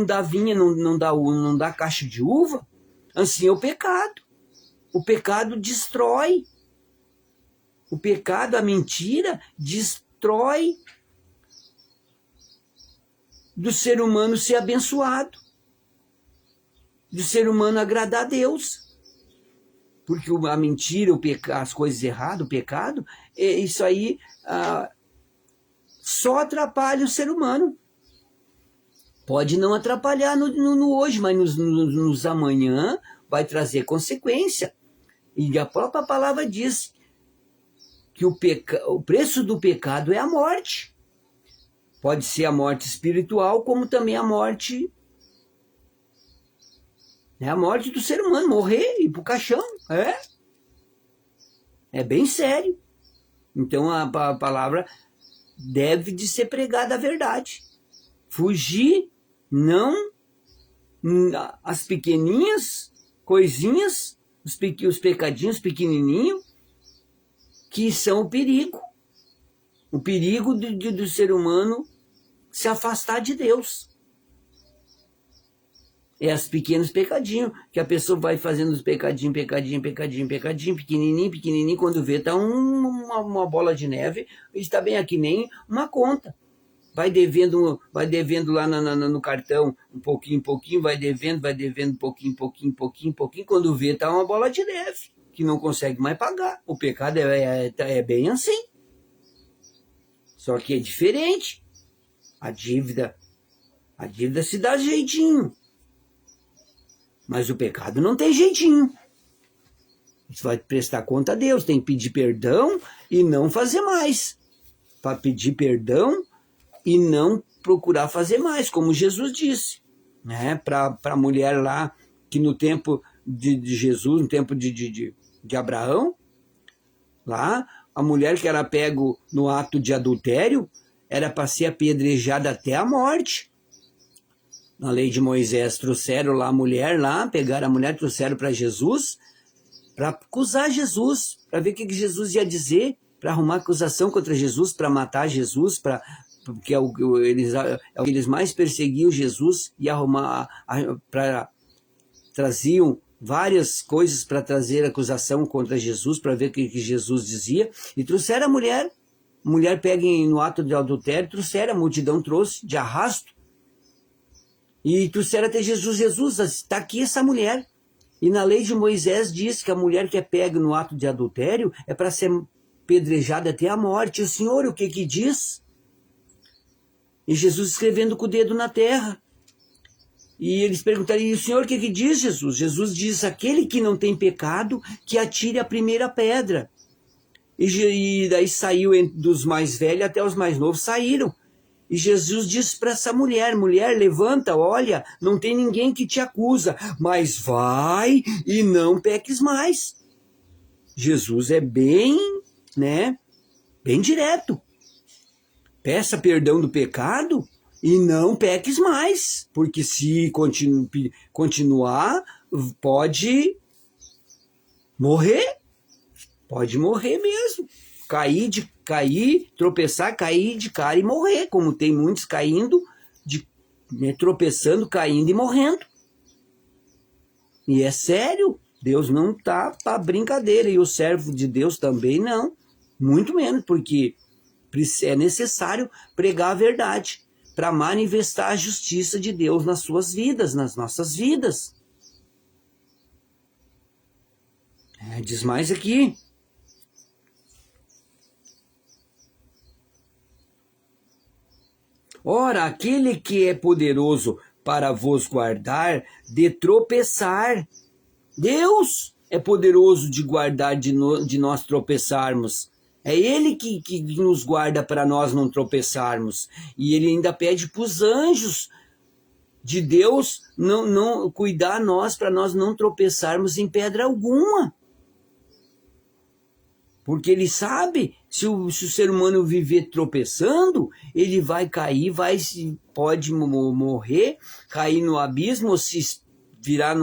dá vinha, não dá cacho de uva. Assim é o pecado. O pecado destrói. O pecado, a mentira, destrói do ser humano ser abençoado, do ser humano agradar a Deus. Porque a mentira, as coisas erradas, o pecado, isso aí só atrapalha o ser humano. Pode não atrapalhar no hoje, mas nos amanhã vai trazer consequência. E a própria palavra diz que o preço do pecado é a morte. Pode ser a morte espiritual, como também a morte do ser humano, morrer e ir para o caixão. É bem sério. Então a palavra deve de ser pregada a verdade. Fugir, não as pequeninhas coisinhas os pecadinhos pequenininhos, que são o perigo. O perigo do ser humano se afastar de Deus. É os pequenos pecadinhos, que a pessoa vai fazendo os pecadinho, pequenininho, quando vê, tá uma bola de neve, está bem aqui, nem uma conta. Vai devendo lá no cartão, um pouquinho, vai devendo, pouquinho, quando vê, tá uma bola de neve, que não consegue mais pagar. O pecado é bem assim. Só que é diferente. A dívida se dá jeitinho. Mas o pecado não tem jeitinho. Você vai prestar conta a Deus, tem que pedir perdão e não fazer mais. Para pedir perdão e não procurar fazer mais, como Jesus disse, né? Para a mulher lá, que no tempo de Jesus, no tempo de Abraão, lá, a mulher que era pego no ato de adultério era para ser apedrejada até a morte. Na lei de Moisés, trouxeram lá a mulher, pegaram a mulher, trouxeram para Jesus, para acusar Jesus, para ver o que Jesus ia dizer, para arrumar acusação contra Jesus, para matar Jesus, porque eles mais perseguiam Jesus e traziam várias coisas para trazer acusação contra Jesus, para ver o que Jesus dizia, e trouxeram a mulher pega no ato de adultério, trouxeram, a multidão trouxe de arrasto, e trouxeram até Jesus, está aqui essa mulher. E na lei de Moisés diz que a mulher que é pega no ato de adultério é para ser apedrejada até a morte. E o Senhor, o que diz? E Jesus escrevendo com o dedo na terra. E eles perguntaram, e o Senhor, o que diz, Jesus? Jesus diz, aquele que não tem pecado, que atire a primeira pedra. E daí saiu dos mais velhos até os mais novos, saíram. E Jesus disse para essa mulher, levanta, olha, não tem ninguém que te acusa, mas vai e não peques mais. Jesus é bem direto. Peça perdão do pecado e não peques mais, porque se continuar, pode morrer mesmo. Tropeçar, cair de cara e morrer, como tem muitos caindo, tropeçando, caindo e morrendo. E é sério, Deus não está para brincadeira, e o servo de Deus também não, muito menos, porque é necessário pregar a verdade, para manifestar a justiça de Deus nas suas vidas, nas nossas vidas. Diz mais aqui. Ora, aquele que é poderoso para vos guardar de tropeçar. Deus é poderoso de guardar de nós tropeçarmos. É Ele que nos guarda para nós não tropeçarmos. E Ele ainda pede para os anjos de Deus não cuidar nós, para nós não tropeçarmos em pedra alguma. Porque Ele sabe, se o ser humano viver tropeçando, ele vai cair, pode morrer, cair no abismo, ou se virar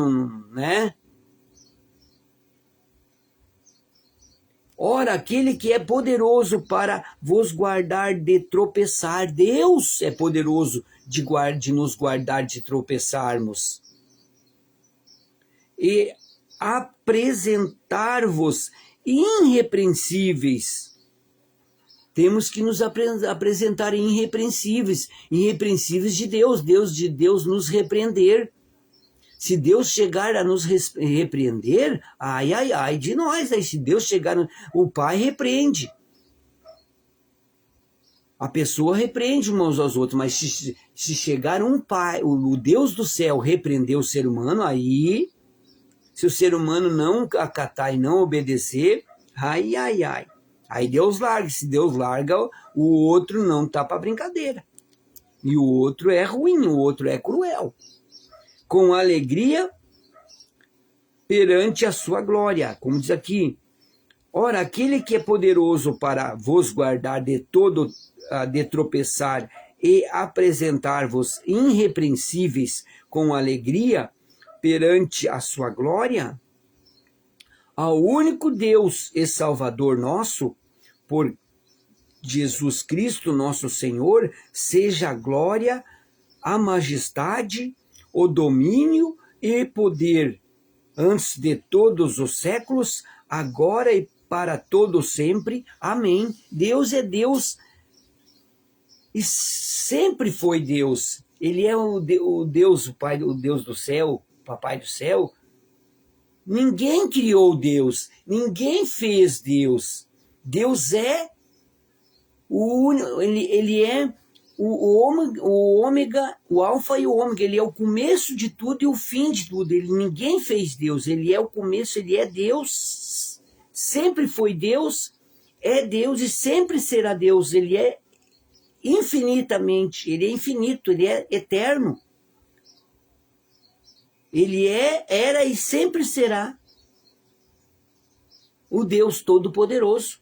Ora, aquele que é poderoso para vos guardar de tropeçar, Deus é poderoso de nos guardar de tropeçarmos. E apresentar-vos irrepreensíveis. Temos que nos apresentar irrepreensíveis de Deus, de Deus nos repreender. Se Deus chegar a nos repreender, ai de nós, aí se Deus chegar, o Pai repreende. A pessoa repreende uns aos outros, mas se chegar um Pai, o Deus do céu repreender o ser humano, aí, se o ser humano não acatar e não obedecer, ai. Aí Deus larga. Se Deus larga, o outro não está para brincadeira. E o outro é ruim, o outro é cruel. Com alegria perante a sua glória. Como diz aqui. Ora, aquele que é poderoso para vos guardar de tropeçar e apresentar-vos irrepreensíveis com alegria perante a sua glória, ao único Deus e Salvador nosso, por Jesus Cristo, nosso Senhor, seja a glória, a majestade, o domínio e poder, antes de todos os séculos, agora e para todo sempre. Amém. Deus é Deus e sempre foi Deus. Ele é o Deus, o Pai, o Deus do céu, o Papai do céu. Ninguém criou Deus, ninguém fez Deus. Deus é ele é o ômega, o alfa e o ômega. Ele é o começo de tudo e o fim de tudo. Ninguém fez Deus, ele é o começo, ele é Deus. Sempre foi Deus, é Deus e sempre será Deus. Ele é infinitamente, ele é infinito, ele é eterno. Ele era e sempre será o Deus Todo-Poderoso.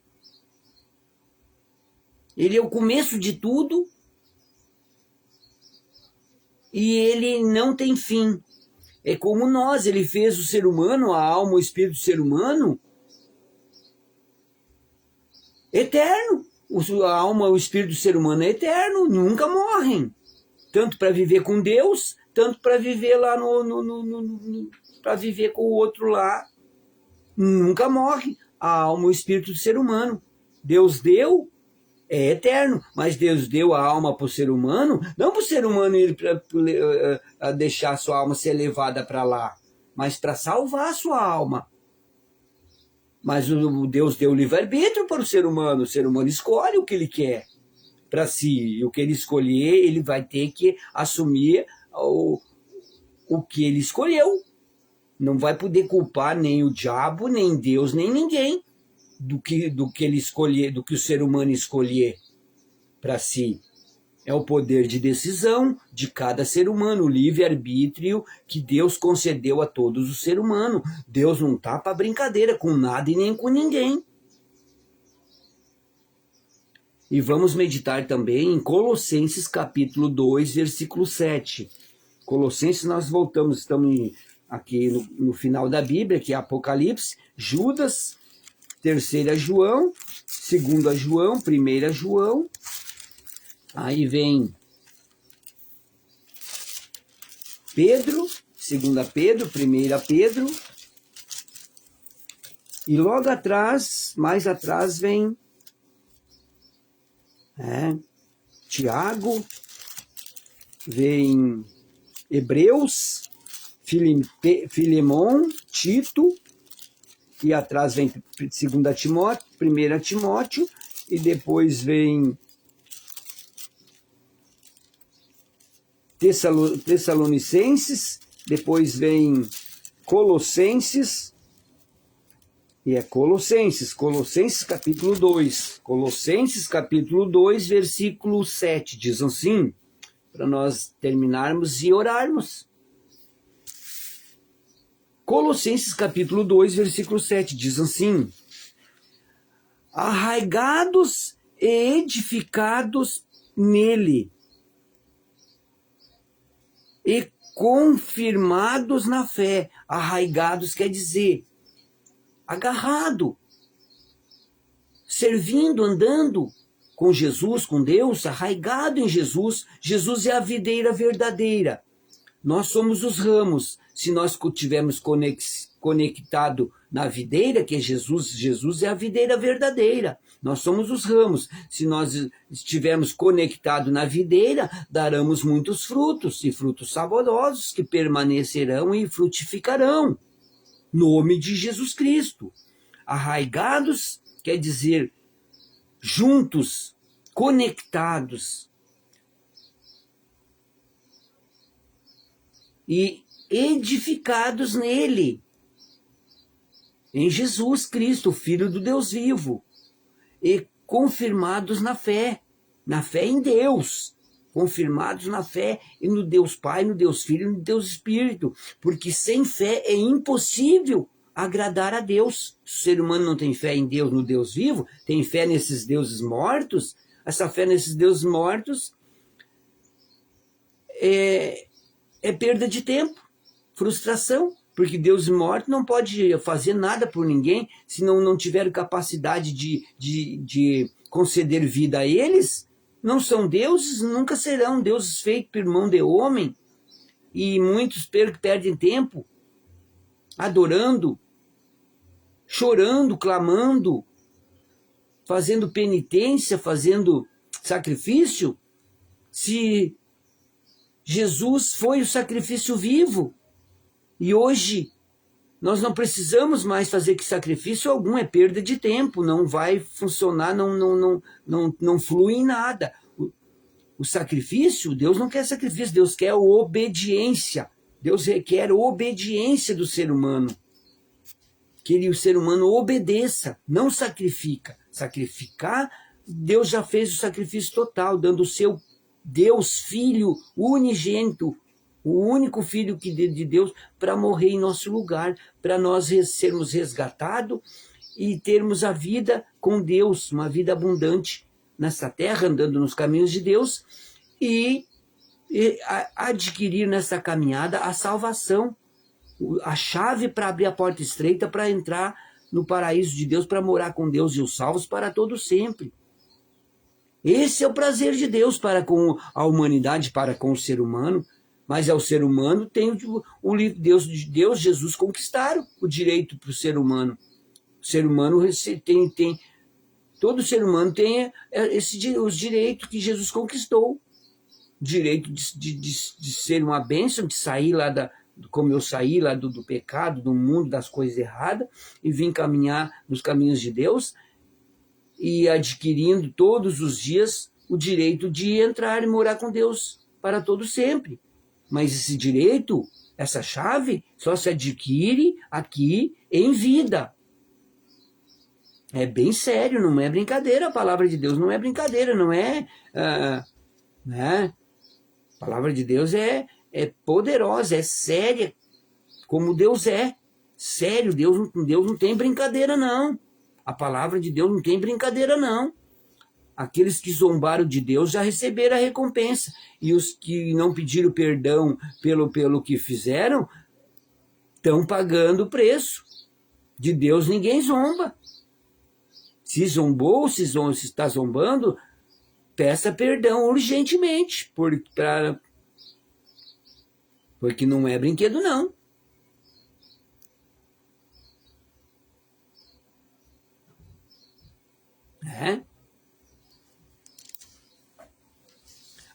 Ele é o começo de tudo e ele não tem fim. É como nós, ele fez o ser humano, a alma, o espírito do ser humano, eterno. A alma, o espírito do ser humano é eterno, nunca morrem. Tanto para viver com Deus, tanto para viver lá para viver com o outro lá. Nunca morre a alma, o espírito do ser humano. Deus deu, é eterno, mas Deus deu a alma para o ser humano, não para o ser humano ir para deixar a sua alma ser levada para lá, mas para salvar a sua alma. Mas o Deus deu o livre-arbítrio para o ser humano escolhe o que ele quer para si, e o que ele escolher, ele vai ter que assumir o que ele escolheu. Não vai poder culpar nem o diabo, nem Deus, nem ninguém do que ele escolher, do que o ser humano escolher para si. É o poder de decisão de cada ser humano, o livre-arbítrio que Deus concedeu a todos os seres humanos. Deus não está para brincadeira com nada e nem com ninguém. E vamos meditar também em Colossenses capítulo 2, versículo 7. Colossenses, nós voltamos, estamos aqui no final da Bíblia, que é Apocalipse, Judas, 3 João, 2 João, 1 João, aí vem Pedro, 2 Pedro, 1 Pedro, e logo atrás, mais atrás vem Tiago, vem Hebreus, Filemon, Tito, e atrás vem 2 Timóteo, 1 Timóteo, e depois vem Tessalonicenses, depois vem Colossenses, e é Colossenses capítulo 2, Colossenses capítulo 2, versículo 7, diz assim, para nós terminarmos e orarmos. Colossenses capítulo 2, versículo 7, diz assim, arraigados e edificados nele, e confirmados na fé. Arraigados quer dizer agarrado, servindo, andando com Jesus, com Deus, arraigado em Jesus. Jesus é a videira verdadeira. Nós somos os ramos. Se nós estivermos conectado na videira, que é Jesus, Jesus é a videira verdadeira. Nós somos os ramos. Se nós estivermos conectados na videira, daremos muitos frutos, e frutos saborosos que permanecerão e frutificarão. Nome de Jesus Cristo. Arraigados quer dizer juntos, conectados. E edificados nele, em Jesus Cristo, Filho do Deus vivo, e confirmados na fé em Deus, confirmados na fé e no Deus Pai, no Deus Filho e no Deus Espírito, porque sem fé é impossível agradar a Deus. Se o ser humano não tem fé em Deus, no Deus vivo, tem fé nesses deuses mortos, essa fé nesses deuses mortos é perda de tempo, frustração. Porque Deus morto não pode fazer nada por ninguém se não tiver capacidade de conceder vida a eles. Não são deuses, nunca serão deuses feitos por mão de homem. E muitos perdem tempo adorando, chorando, clamando, fazendo penitência, fazendo sacrifício, se Jesus foi o sacrifício vivo. E hoje nós não precisamos mais fazer que sacrifício algum, é perda de tempo, não vai funcionar, não flui em nada. O sacrifício, Deus não quer sacrifício, Deus quer obediência. Deus requer obediência do ser humano. Que o ser humano obedeça, não sacrifica. Sacrificar, Deus já fez o sacrifício total, dando o seu Deus, Filho unigênito, o único Filho de Deus, para morrer em nosso lugar, para nós sermos resgatados e termos a vida com Deus, uma vida abundante nessa terra, andando nos caminhos de Deus e adquirir nessa caminhada a salvação, a chave para abrir a porta estreita para entrar no paraíso de Deus, para morar com Deus e os salvos para todo sempre. Esse é o prazer de Deus para com a humanidade, para com o ser humano, mas ao ser humano tem o Deus, Jesus conquistaram o direito para o ser humano. O ser humano tem todo ser humano tem os direitos que Jesus conquistou. Direito de ser uma bênção, de sair lá como eu saí lá do pecado, do mundo, das coisas erradas, e vim caminhar nos caminhos de Deus, e adquirindo todos os dias o direito de entrar e morar com Deus para todo sempre. Mas esse direito, essa chave, só se adquire aqui em vida. É bem sério, não é brincadeira, a palavra de Deus não é brincadeira, não é... né? A palavra de Deus é poderosa, é séria, como Deus é. Sério, Deus não tem brincadeira, não. A palavra de Deus não tem brincadeira, não. Aqueles que zombaram de Deus já receberam a recompensa. E os que não pediram perdão pelo que fizeram, estão pagando o preço. De Deus ninguém zomba. Se zombou, se está zombando, peça perdão urgentemente, porque não é brinquedo, não.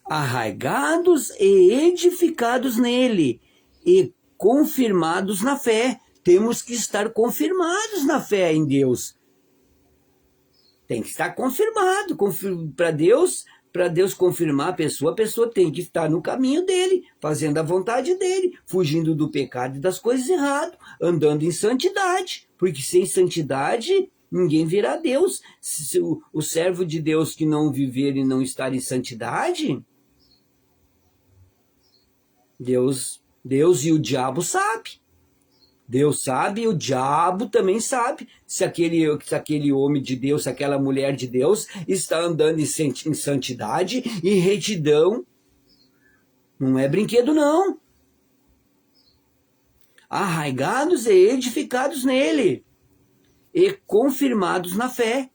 Arraigados e edificados nele, e confirmados na fé. Temos que estar confirmados na fé em Deus. Tem que estar confirmado. Para Deus confirmar a pessoa tem que estar no caminho dele, fazendo a vontade dele, fugindo do pecado e das coisas erradas, andando em santidade, porque sem santidade ninguém verá Deus. Se o servo de Deus que não viver e não estar em santidade, Deus e o diabo sabe. Deus sabe e o diabo também sabe se aquele homem de Deus, se aquela mulher de Deus está andando em santidade e retidão. Não é brinquedo, não. Arraigados e edificados nele, e confirmados na fé,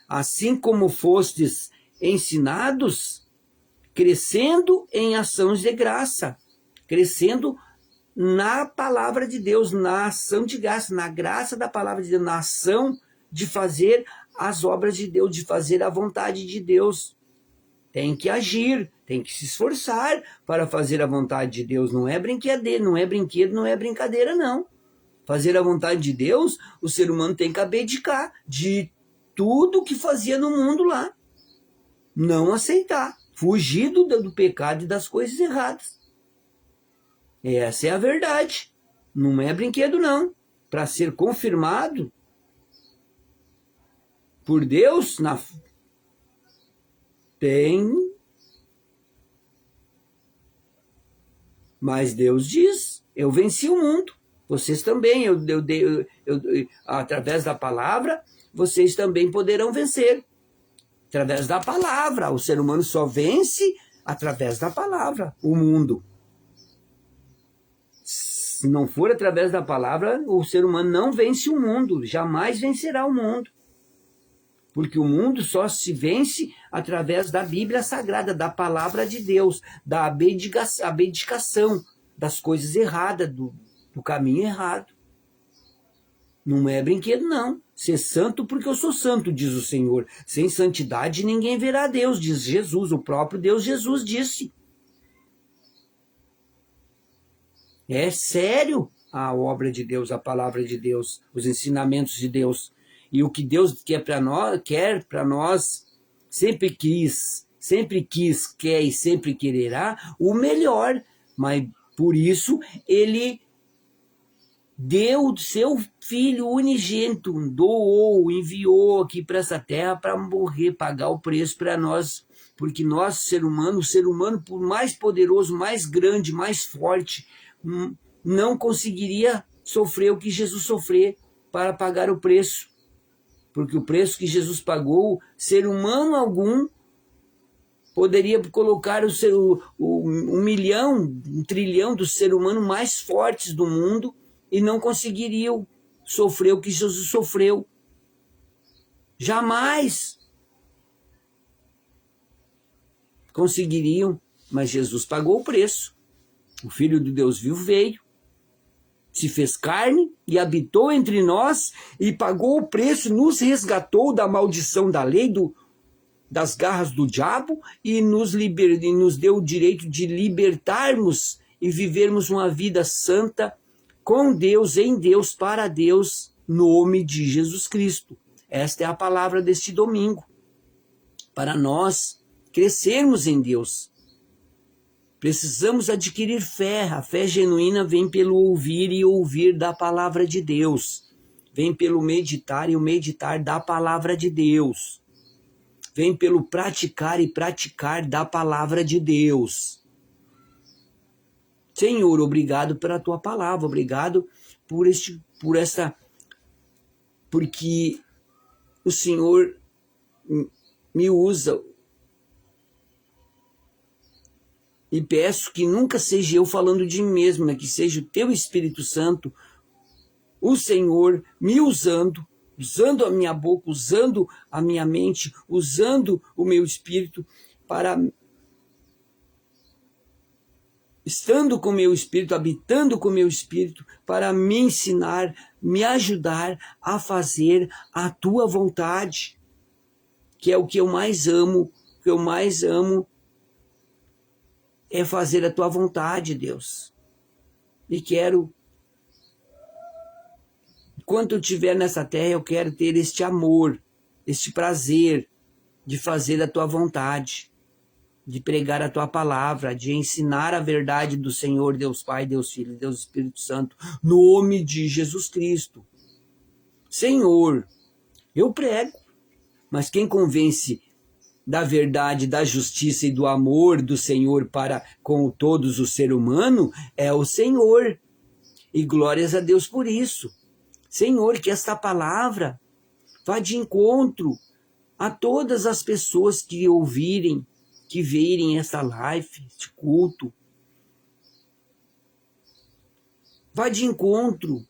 assim como fostes ensinados, crescendo em ações de graça, crescendo na palavra de Deus, na ação de graça, na graça da palavra de Deus, na ação de fazer as obras de Deus, de fazer a vontade de Deus. Tem que agir, tem que se esforçar para fazer a vontade de Deus. Não é brincadeira, não é brinquedo, não é brincadeira, não. Fazer a vontade de Deus, o ser humano tem que abdicar de tudo que fazia no mundo lá. Não aceitar, fugir do pecado e das coisas erradas. Essa é a verdade. Não é brinquedo, não. Para ser confirmado por Deus, tem. Mas Deus diz, eu venci o mundo. Vocês também, através da palavra, vocês também poderão vencer. Através da palavra. O ser humano só vence através da palavra, o mundo. Se não for através da palavra, o ser humano não vence o mundo, jamais vencerá o mundo. Porque o mundo só se vence através da Bíblia Sagrada, da palavra de Deus, da abdicação das coisas erradas, do caminho errado. Não é brinquedo, não. Ser santo porque eu sou santo, diz o Senhor. Sem santidade ninguém verá Deus, diz Jesus. O próprio Deus Jesus disse. É sério a obra de Deus, a palavra de Deus, os ensinamentos de Deus. E o que Deus quer para nós, sempre quis, quer e sempre quererá o melhor. Mas por isso ele deu o seu Filho unigênito, doou, enviou aqui para essa terra para morrer, pagar o preço para nós. Porque nós, o ser humano, por mais poderoso, mais grande, mais forte, não conseguiria sofrer o que Jesus sofreu para pagar o preço. Porque o preço que Jesus pagou, ser humano algum poderia colocar um milhão, um trilhão dos seres humanos mais fortes do mundo e não conseguiriam sofrer o que Jesus sofreu. Jamais conseguiriam, mas Jesus pagou o preço. O Filho do Deus vivo veio, se fez carne e habitou entre nós e pagou o preço, nos resgatou da maldição da lei, das garras do diabo e nos deu o direito de libertarmos e vivermos uma vida santa com Deus, em Deus, para Deus, no nome de Jesus Cristo. Esta é a palavra deste domingo. Para nós crescermos em Deus, precisamos adquirir fé. A fé genuína vem pelo ouvir e ouvir da palavra de Deus. Vem pelo meditar e o meditar da palavra de Deus. Vem pelo praticar e praticar da palavra de Deus. Senhor, obrigado pela tua palavra, obrigado porque o Senhor me usa. E peço que nunca seja eu falando de mim mesmo, mas que seja o teu Espírito Santo, o Senhor, me usando a minha boca, usando a minha mente, usando o meu espírito, estando com o meu espírito, habitando com o meu espírito, para me ensinar, me ajudar a fazer a tua vontade, que é o que eu mais amo, é fazer a tua vontade, Deus. E quero, enquanto eu estiver nessa terra, eu quero ter este amor, este prazer de fazer a tua vontade, de pregar a tua palavra, de ensinar a verdade do Senhor, Deus Pai, Deus Filho, Deus Espírito Santo, no nome de Jesus Cristo. Senhor, eu prego, mas quem convence da verdade, da justiça e do amor do Senhor para com todos os seres humanos é o Senhor. E glórias a Deus por isso. Senhor, que esta palavra vá de encontro a todas as pessoas que ouvirem, que verem esta live, este culto. Vá de encontro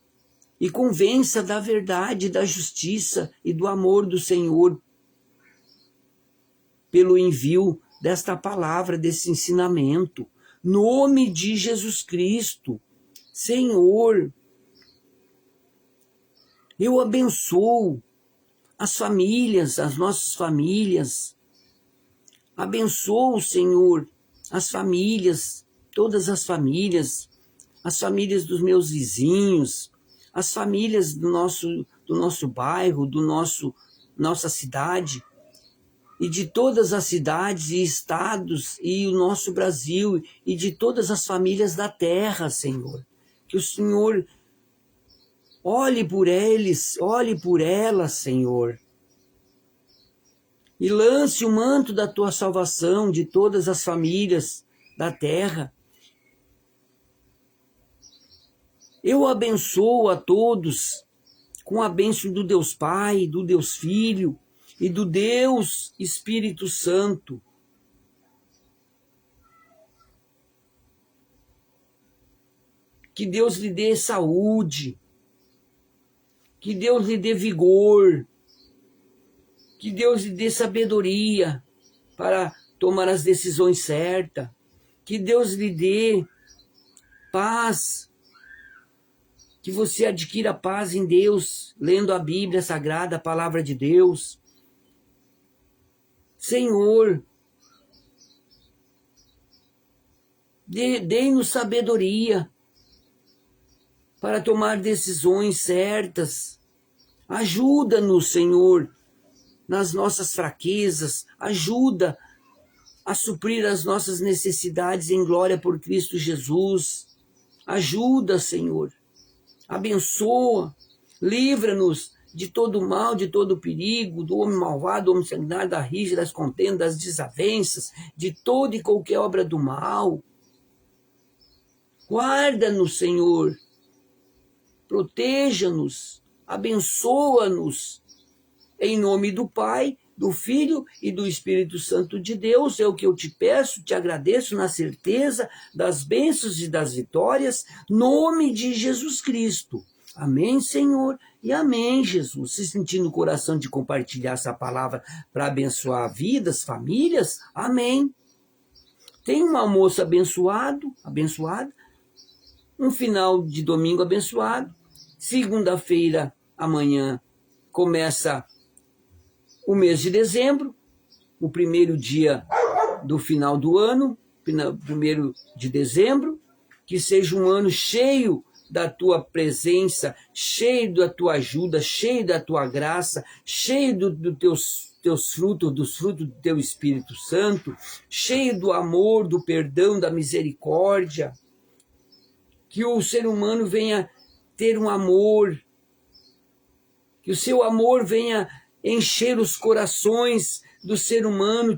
e convença da verdade, da justiça e do amor do Senhor pelo envio desta palavra, desse ensinamento. Nome de Jesus Cristo. Senhor, eu abençoo as famílias, as nossas famílias. Abençoo, Senhor, as famílias, todas as famílias dos meus vizinhos, as famílias do nosso bairro, nossa cidade, e de todas as cidades e estados e o nosso Brasil, e de todas as famílias da terra, Senhor. Que o Senhor olhe por eles, olhe por elas, Senhor. E lance o manto da tua salvação de todas as famílias da terra. Eu abençoo a todos com a bênção do Deus Pai, do Deus Filho e do Deus Espírito Santo. Que Deus lhe dê saúde. Que Deus lhe dê vigor. Que Deus lhe dê sabedoria para tomar as decisões certas. Que Deus lhe dê paz. Que você adquira paz em Deus, lendo a Bíblia Sagrada, a Palavra de Deus. Senhor, dê-nos sabedoria para tomar decisões certas. Ajuda-nos, Senhor, nas nossas fraquezas. Ajuda a suprir as nossas necessidades em glória por Cristo Jesus. Ajuda, Senhor. Abençoa. Livra-nos de todo mal, de todo perigo, do homem malvado, do homem sanguinário, da rixa, das contendas, das desavenças, de toda e qualquer obra do mal. Guarda-nos, Senhor. Proteja-nos. Abençoa-nos. Em nome do Pai, do Filho e do Espírito Santo de Deus, é o que eu te peço, te agradeço na certeza das bênçãos e das vitórias, nome de Jesus Cristo. Amém, Senhor, e amém, Jesus. Se sentir no coração de compartilhar essa palavra para abençoar vidas, famílias, amém. Tem um almoço abençoado, um final de domingo abençoado, segunda-feira, amanhã, começa o mês de dezembro, o primeiro dia do final do ano, 1º de dezembro, que seja um ano cheio da tua presença, cheio da tua ajuda, cheio da tua graça, cheio dos teus frutos, dos frutos do teu Espírito Santo, cheio do amor, do perdão, da misericórdia. Que o ser humano venha ter um amor, que o seu amor venha encher os corações do ser humano,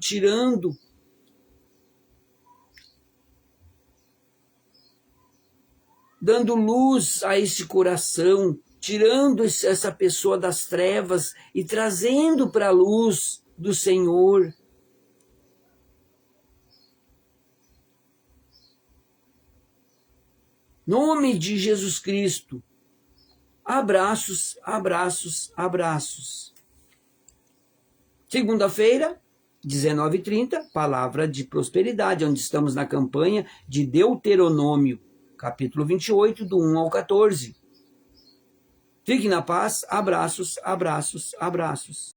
dando luz a esse coração, tirando essa pessoa das trevas e trazendo para a luz do Senhor. Nome de Jesus Cristo. Abraços, abraços, abraços. Segunda-feira, 19h30, palavra de prosperidade, onde estamos na campanha de Deuteronômio, capítulo 28, do 1 ao 14. Fique na paz, abraços, abraços, abraços.